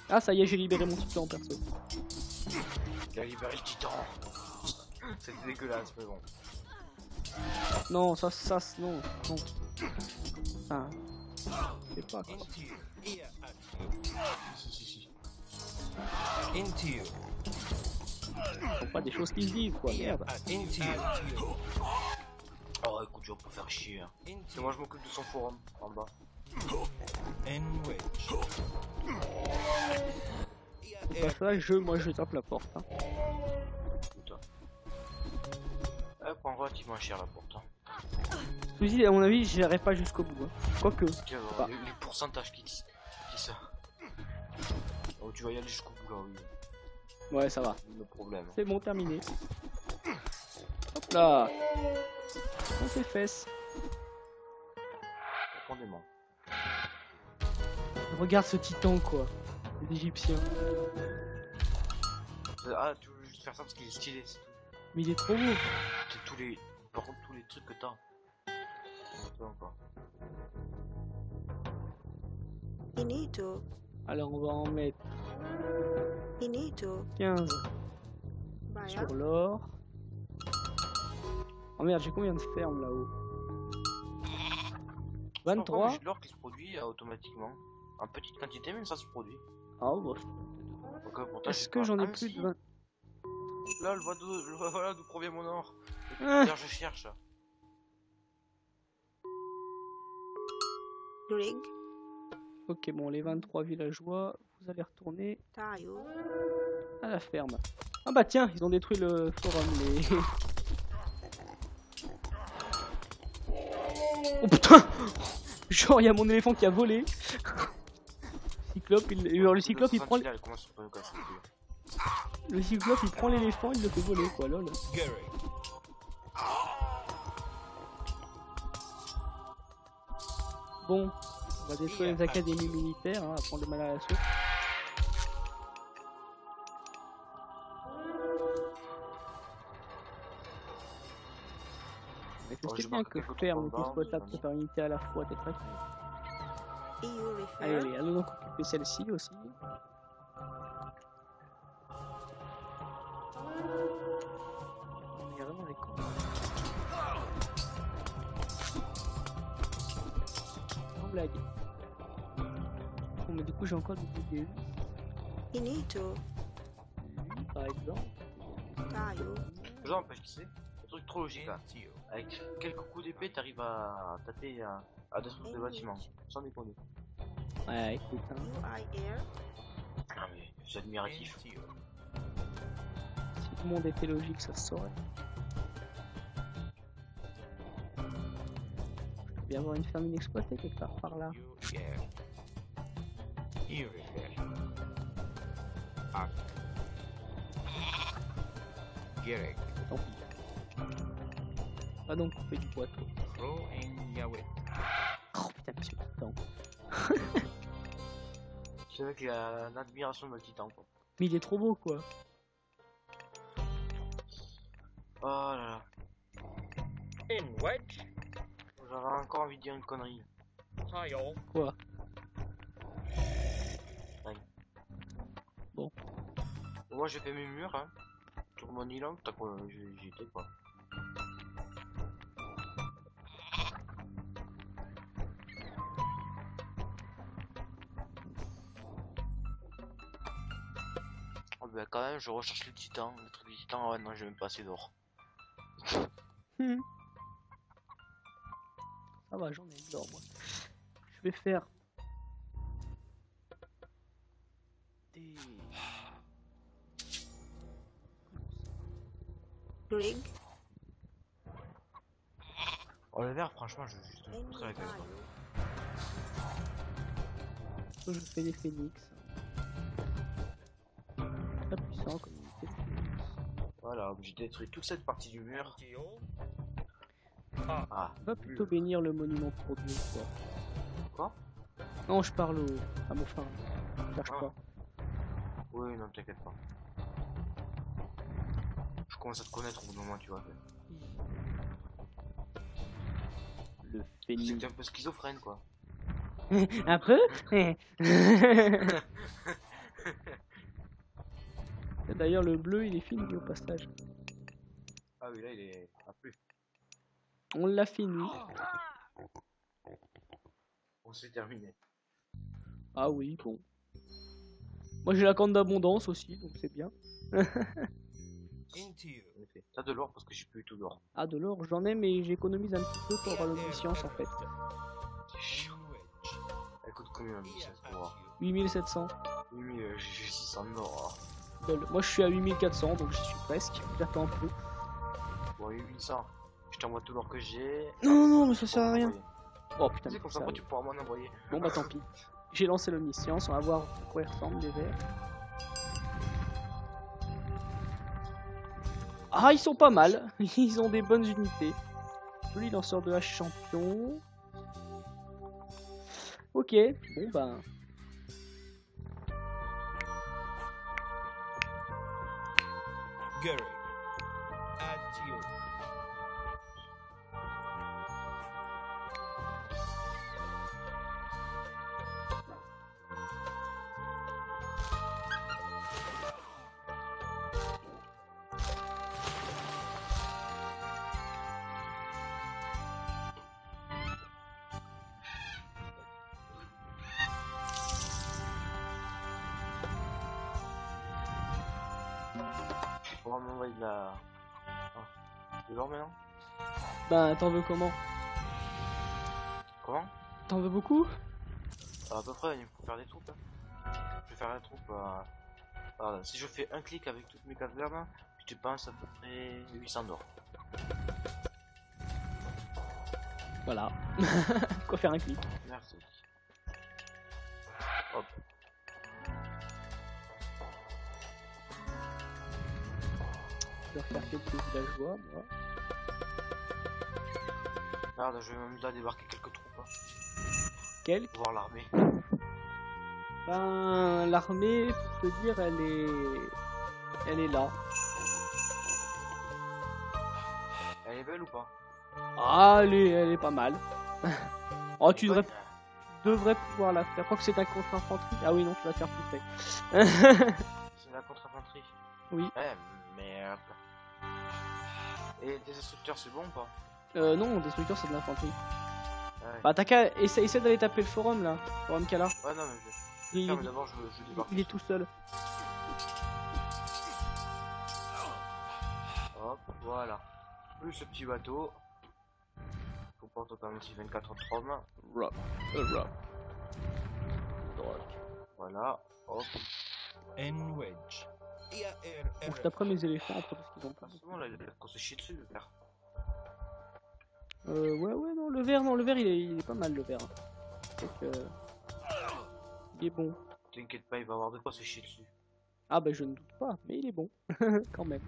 Ah, ça y est, j'ai libéré mon titan, perso. Il a libéré le titan. C'était dégueulasse, mais bon. Non, non, non. Ah, je sais pas quoi. Into you. Ear at you. Si. Into you. Ce sont pas des choses qui se disent, quoi, Ear merde. at into you. Oh écoute, je vais pas faire chier. Hein. Et Into moi je m'occupe de son forum, en bas. and wedge. Bah, ça, moi je tape la porte. Hein. Putain. Elle prend relativement cher la porte. Hein. Je vous dis, à mon avis, j'irai pas jusqu'au bout. Hein. Quoique. Tiens, Bah. les pourcentages qui ça. Oh, tu vas y aller jusqu'au bout là, oui. Ouais, ça va. Le problème. C'est bon, terminé. Hop là. On fait fesses. Profondément. Regarde ce titan, quoi. L'Égyptien. Ah, tu veux juste faire ça parce qu'il est stylé, c'est tout. Mais il est trop beau. C'est tous les. Par contre, tous les trucs que t'as. Attends, quoi. Finito. Alors, on va en mettre Finito. 15 Baya. sur l'or. Oh merde, j'ai combien de fermes là-haut? Pourquoi 23. j'ai de l'or qui se produit automatiquement. En petite quantité, mais ça se produit. Ah, bah, Donc, pourtant, est-ce j'ai que pas- j'en ai Ah, plus si. de 20? Là, voilà d'où provient mon or. Ah, D'ailleurs, je cherche. Grig, ok, bon, les 23 villageois, vous allez retourner Tayo, à la ferme. Ah bah tiens, ils ont détruit le forum, les... Oh putain! Genre, il y a mon éléphant qui a volé. Cyclope, le cyclope, il prend... Il commence à me casser les couilles. Le cyclope, il prend l'éléphant, il le fait voler, quoi, lol. Gary. Bon, on va détruire les académies militaires, hein, à prendre le mal à l'assaut. Mais je Bon, sais je bien marque que quelques ferme combats, exploitable vas-y. peut faire unité à la fois, t'es très fort. EU Allez, refer, allez, allons donc occuper celle-ci aussi. On est vraiment des cons. Sans blague. Bon, mais du coup, j'ai encore des lui, Inito, par exemple. Tayo, Genre, parce que tu sais, un truc trop logique là. Avec quelques coups d'épée, t'arrives à taper à détruire des bâtiments. Sans déconner. Ouais, écoute, hein. UIR, Ah, mais c'est admiratif. Si tout le monde était logique, ça se saurait. Je peux bien avoir une ferme inexploitée quelque part par là. Gerek. Tant pis. Va donc couper du bois, toi. Oh putain, monsieur le temps. C'est avec l'admiration de le titan quoi. Mais il est trop beau, quoi. Oh là là. In wedge, J'avais encore envie de dire une connerie. tile, Quoi? Moi j'ai fait mes murs hein. Sur mon île, t'as quoi, j'y étais quoi. Oh bah quand même je recherche le titan, le truc du titan, ah ouais non j'ai même pas assez d'or. Hmm. Ça va, j'en ai de l'or, moi. Je vais faire... des... Grig, Oh le vert franchement je vais juste N très avec ça. Je fais des phénix. Très puissant comme unité de phénix. Voilà, j'ai détruit toute cette partie du mur. deal, Ah, Va plutôt bénir le monument pour Dieu, quoi. Quoi? Non, je parle à mon frère. Cherche Ah. pas. oui non t'inquiète pas. Je commence à te connaître au bout d'un moment tu vois. Le C'est que phénix. t'es un peu schizophrène quoi. Un peu. D'ailleurs, le bleu, il est fini au passage. Ah oui là il est à plus. On l'a fini. On s'est terminé. Ah oui, bon. Moi, j'ai la corne d'abondance aussi, donc c'est bien. Into you. En effet. T'as de l'or parce que j'ai plus du tout d'or. Ah, de l'or, j'en ai, mais j'économise un petit peu pour l'omniscience en fait. C'est chiant. Wedge. Elle coûte combien la licence pour voir? 8700. Oui mais j'ai 600 d'or. Lol. Moi, je suis à 8400, donc j'y suis presque. J'attends un peu. Bon 800. Je t'envoie tout l'or que j'ai. Non, non, non, mais ça sert à rien. Oh putain, Tu sais mais comme ça ça après arrive. tu pourras m'en envoyer. Bon bah tant pis. J'ai lancé l'omniscience, on va voir à quoi ils ressemblent les verts. Ah, ils sont pas mal. Ils ont des bonnes unités. Joli lanceur de hache champion. Ok, bon bah. Gary. Add to you. travail de la... Ah. De l'or maintenant. Bah, t'en veux comment? Comment? T'en veux beaucoup? À peu près, il faut faire des troupes. Hein. Je vais faire la troupe. Voilà. Si je fais un clic avec toutes mes cavernes, je dépense à peu près 800 d'or. Voilà. Quoi faire un clic. Merci. Hop. Je vais refaire quelques villageois, moi. Regarde, je vais m'amuser à débarquer quelques troupes. Hein, Quel? pour voir l'armée. Ben, l'armée, pour te dire, elle est là. Elle est belle ou pas? Ah, elle est pas mal. Oh, tu devrais pouvoir la faire. Crois que c'est un contre-infanterie. Ah oui, non, tu vas faire plus près. C'est la contre-infanterie. Oui. Eh, merde. Et des instructeurs, c'est bon ou pas? Non, destructeur, c'est de l'infanterie. Ouais. Bah, t'as qu'à essayer d'aller taper le forum là. Forum Kala. Ouais, non, mais je... Il, Non, mais d'abord, je débarque. il est tout seul. Hop, voilà. Plus ce petit bateau. Comporte quand même aussi 24 hommes. Rock. Voilà. Hop. N-Wedge. Bon, je taperai mes éléphants après parce qu'ils ont pas. Bon, là, il a qu'on se chie dessus, le père. Ouais, non, le vert, il est pas mal, le vert. Donc, il est bon. T'inquiète pas, il va avoir de quoi se chier dessus. Ah, bah, je ne doute pas, mais il est bon. Quand même.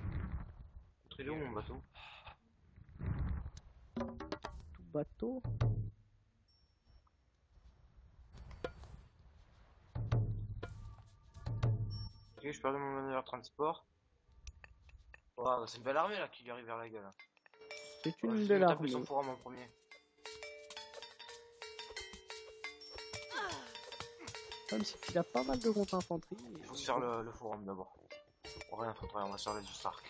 Très long, mon bateau. Tout bateau. Ok, je perds mon manœuvre transport. Wow, c'est une belle armée là qui lui arrive vers la gueule. C'est Ouais, une je belle vais taper armée. son forum en premier. Même si il a pas mal de contre-infanterie. Il faut se faire le forum d'abord. Rien foutre, on va se faire les Stark.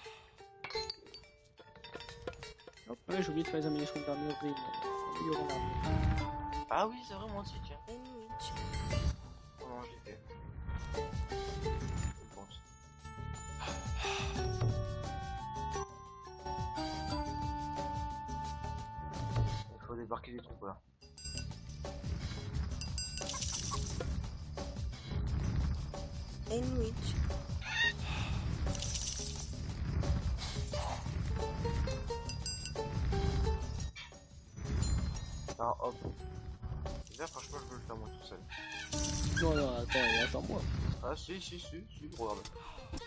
Hop, ouais, j'ai oublié de faire les améliorations d'armurerie. Améliorons l'armure. Ah oui, c'est vrai, moi aussi, tiens. Enrich. Oh non, je l'ai fait. Je pense. Il faut débarquer des troupes là. Enrich. Alors hop. Là, franchement, je peux le faire moi tout seul. Non, attends-moi. Ah si, regarde.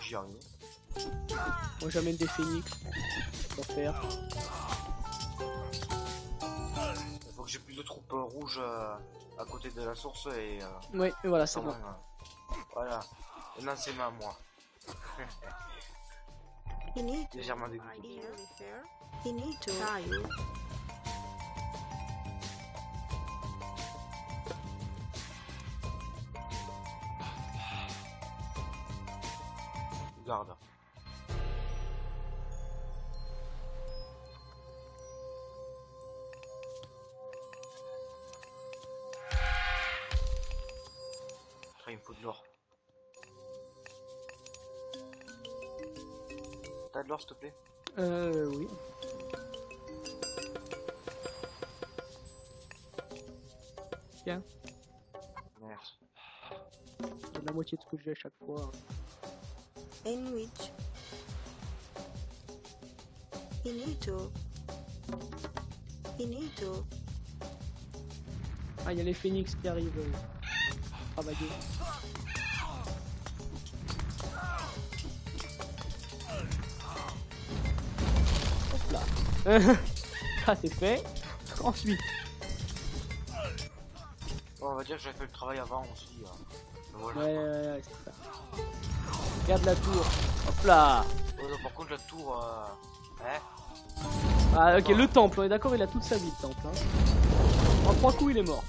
J'y arrive. Moi, j'amène des phénix pour faire. Il faut que j'ai plus de troupes rouges à côté de la source et... Ouais, et voilà, c'est quand bon. même, voilà. Maintenant c'est ma moi. You need to Légèrement dégoûté. ideally fair. You need to tile. Garde. Il me faut de l'or. T'as de l'or s'il te plaît? Oui. Tiens, Merci. c'est la moitié de ce que j'ai à chaque fois. Enrich. You need to. Ah, il y a les phénix qui arrivent travailler. Hop là. Ça c'est fait. Ensuite, Bon, on va dire que j'avais fait le travail avant aussi. Mais voilà. ouais, c'est ça. Regarde la tour. Hop là. Oh, non, par contre la tour... Hein? Ah ok, le temple, on est d'accord, il a toute sa vie le temple. Hein. En 3 coups, il est mort.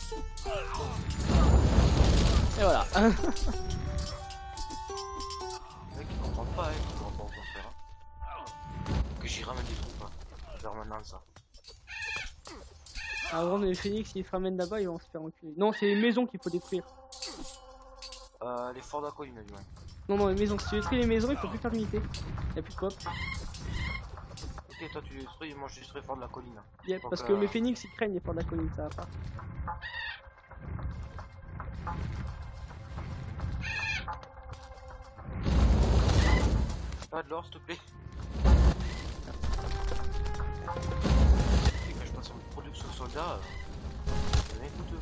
Et voilà. Le mec il comprend pas, il comprend pas au contraire. Que j'y ramène des troupes. Vers maintenant ça. Avant, les phénix, s'ils se ramènent là-bas, ils vont se faire enculer. Non, c'est les maisons qu'il faut détruire. Les forts d'Aqua, il m'a dit, ouais. Non, les maisons. Si tu détruis les maisons, il faut plus faire l'unité. Il n'y a plus de coop. ok, toi tu détruis, moi je suis très fort de la colline. Yep, Donc, parce que les phénix ils craignent les forts de la colline, ça va pas. Pas de l'or, s'il te plaît. Et quand je passe en production soldat, c'est rien coûteux.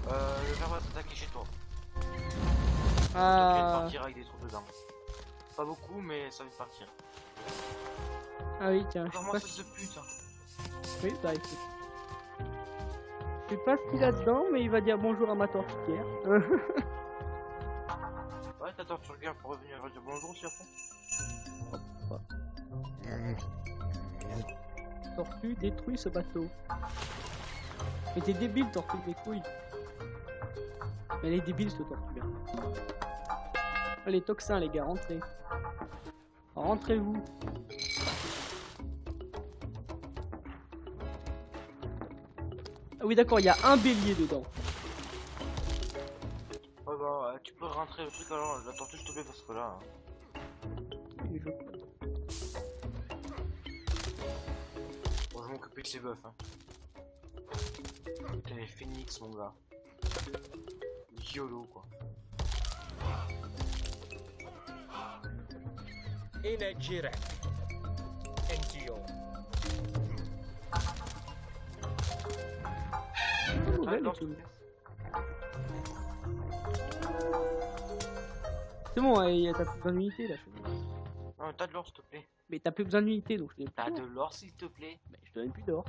Le ver va t'attaquer chez toi. Tu viens de Ah, partir avec des troupes dedans. Pas beaucoup, mais ça vient de partir. ah oui, tiens, je sais Vraiment, pas fils de pute. Hein. Oui, bah écoute. Je sais pas ce qu'il a dedans, mais il va dire bonjour à ma tortillère. Ouais, ta tortue pour revenir dire bonjour aussi après. Tortue, détruis ce bateau. Mais t'es débile, tortue, des couilles. Mais elle est débile, cette tortue. Les toxins, les gars, rentrez. Rentrez-vous. Ah oui, d'accord, il y a un bélier dedans. Ouais, bah, tu peux rentrer le truc alors, la tortue, s'il te plaît, parce que là. Oui, Bon, je vais m'occuper de ces bœufs, hein. Putain, les phoenix, mon gars. YOLO, quoi. Inejirek. Entio. Ah, non, s'il te plaît. C'est bon, t'as plus besoin d'unité là. Non, t'as de l'or, s'il te plaît. Mais t'as plus besoin d'unité donc je te donne T'as plus de d'or. l'or, s'il te plaît. Mais je te donne plus d'or.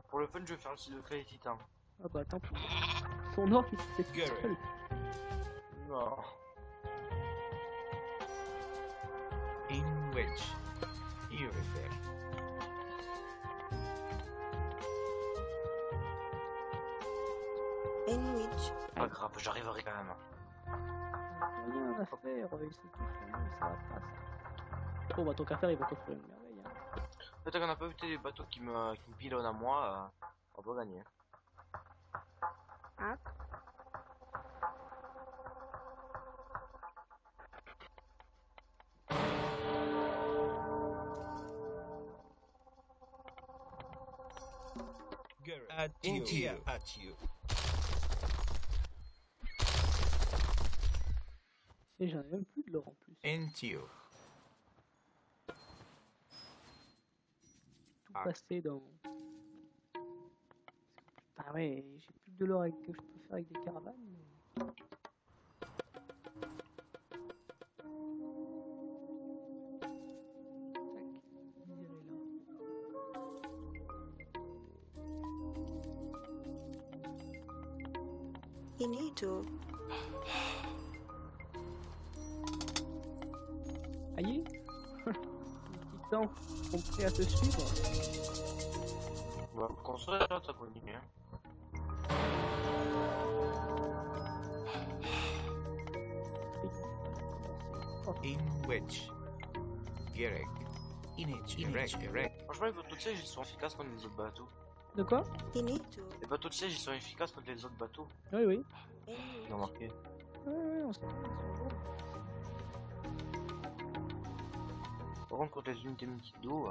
Pour le fun, je vais faire le secret des titans. Ah bah tant pis. Son or qui se fait tout Garrett. seul. Non. In which you refer. In which Pas grave, j'arriverai quand même. Rien à faire, il s'est tout fait, ça va pas ça. Bon bah tant qu'à faire, il va construire une merveille. Hein. Peut-être qu'on a pas évité les bateaux qui me pilonnent à moi, on peut gagner. Ah. Garrett. At you. At you. Et j'en ai même plus de l'or en plus. Into. Tout passé dans... Ah ouais, j'ai plus de l'or que je peux faire avec des caravanes. mais- Tac, virer là. Inito. Aïe. Les titans sont prêts à te suivre. On va construire là, ça continue. Hein. In which. Garrett. In it. Erect. Franchement, les bateaux de siège ils sont efficaces contre les autres bateaux. De quoi? Inito. Les bateaux de siège ils sont efficaces contre les autres bateaux. Oui, oui. In J'ai remarqué. Ouais, on sait. Par contre, contre les unités multi-d'eau,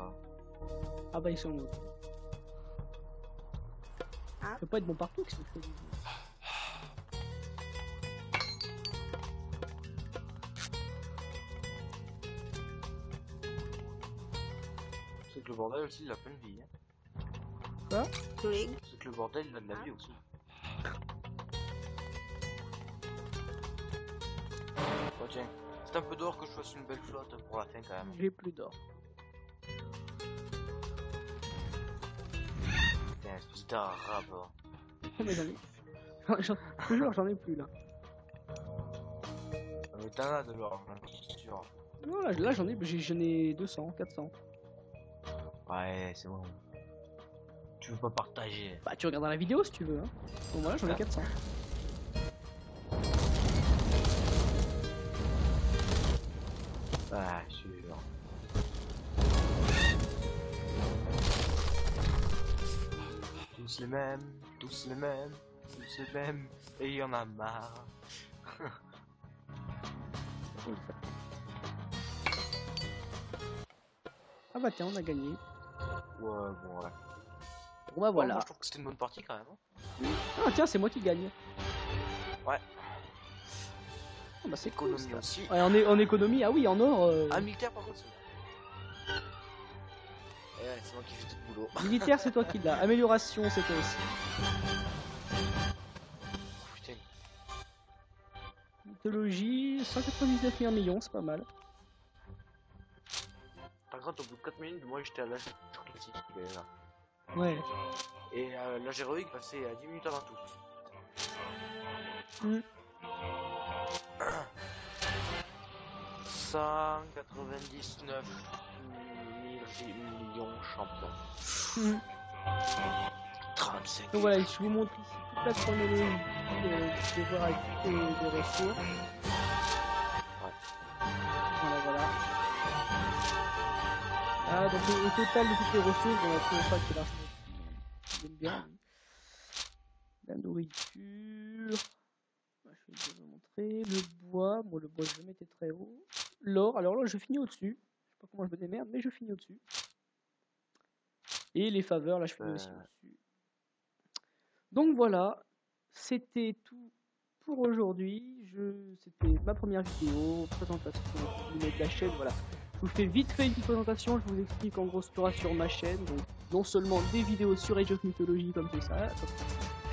Ah bah ils sont où? Ah. Ça peut pas être bon partout que c'est fait. c'est que le bordel aussi il a plein de vie. Hein. Rig. C'est que le bordel il a de la vie aussi. Oh, tiens, c'est un peu d'or que je fasse une belle flotte pour la fin quand même. J'ai plus d'or. Putain, espèce d'arabe. Oh, mais j'en ai. J'en ai plus là. Mais t'en as de l'or, c'est sûr. Non, là j'en ai 200, 400. Ouais, c'est bon. Tu veux pas partager. Bah tu regarderas la vidéo si tu veux. Hein. Bon voilà, j'en ai 400. Ah, sûr. Tous les mêmes, tous les mêmes, tous les mêmes. Et il y en a marre. Ah bah tiens, on a gagné. Ouais, bon, ouais. Bon bah voilà. Moi, je trouve que c'était une bonne partie quand même. Hein. Ah tiens, c'est moi qui gagne. Ouais. Ah bah c'est cool, Économie ça. aussi. Ouais, en économie, ah oui, en or. Ah, militaire par contre, c'est moi. Et ouais, c'est moi qui fais tout le boulot. Militaire, c'est toi qui l'as. Amélioration, c'est toi aussi. Putain. Mythologie, 199 millions, c'est pas mal. Par contre, au bout de 4 minutes, moi j'étais à l'âge critique. Là. Ouais. Et l'âge héroïque passait à 10 minutes avant tout. Mm. 199 millions champions. Mm. 35. Donc voilà, je vous montre ici toute la chronologie de voir avec des ressources. Ouais. Voilà. Ah, donc au total de toutes les ressources, on a toujours pas que l'arsenal qui aime bien. La nourriture. Je vais vous montrer. Le bois. Bon, le bois, je le mettais très haut. L'or. Alors là, je finis au-dessus. Je sais pas comment je me démerde, mais je finis au-dessus. Et les faveurs, là, je finis aussi au-dessus. Donc voilà. C'était tout pour aujourd'hui. C'était ma première vidéo. Présentation de la chaîne. Voilà. Je vous fais vite fait une petite présentation. Je vous explique en gros ce qu'il y aura sur ma chaîne. Donc, non seulement des vidéos sur Age of Mythology comme c'est ça.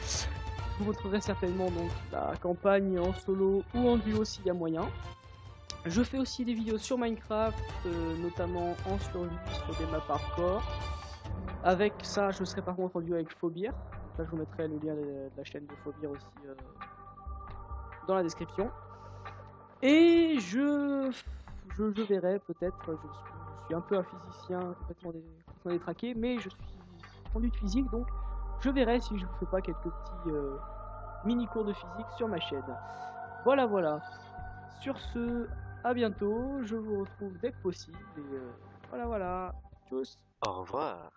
Je vous montrerai certainement donc la campagne en solo ou en duo s'il y a moyen. Je fais aussi des vidéos sur Minecraft, notamment en survie sur des maps hardcore. Avec ça, je serai par contre en duo avec Phobir. Là, je vous mettrai le lien de la chaîne de Phobir aussi dans la description. Et je verrai peut-être. Je suis un peu un physicien complètement détraqué, mais je suis conduite physique, donc je verrai si je vous fais pas quelques petits mini cours de physique sur ma chaîne. Voilà. Sur ce, à bientôt. Je vous retrouve dès que possible. Et voilà. Tchuss. Au revoir.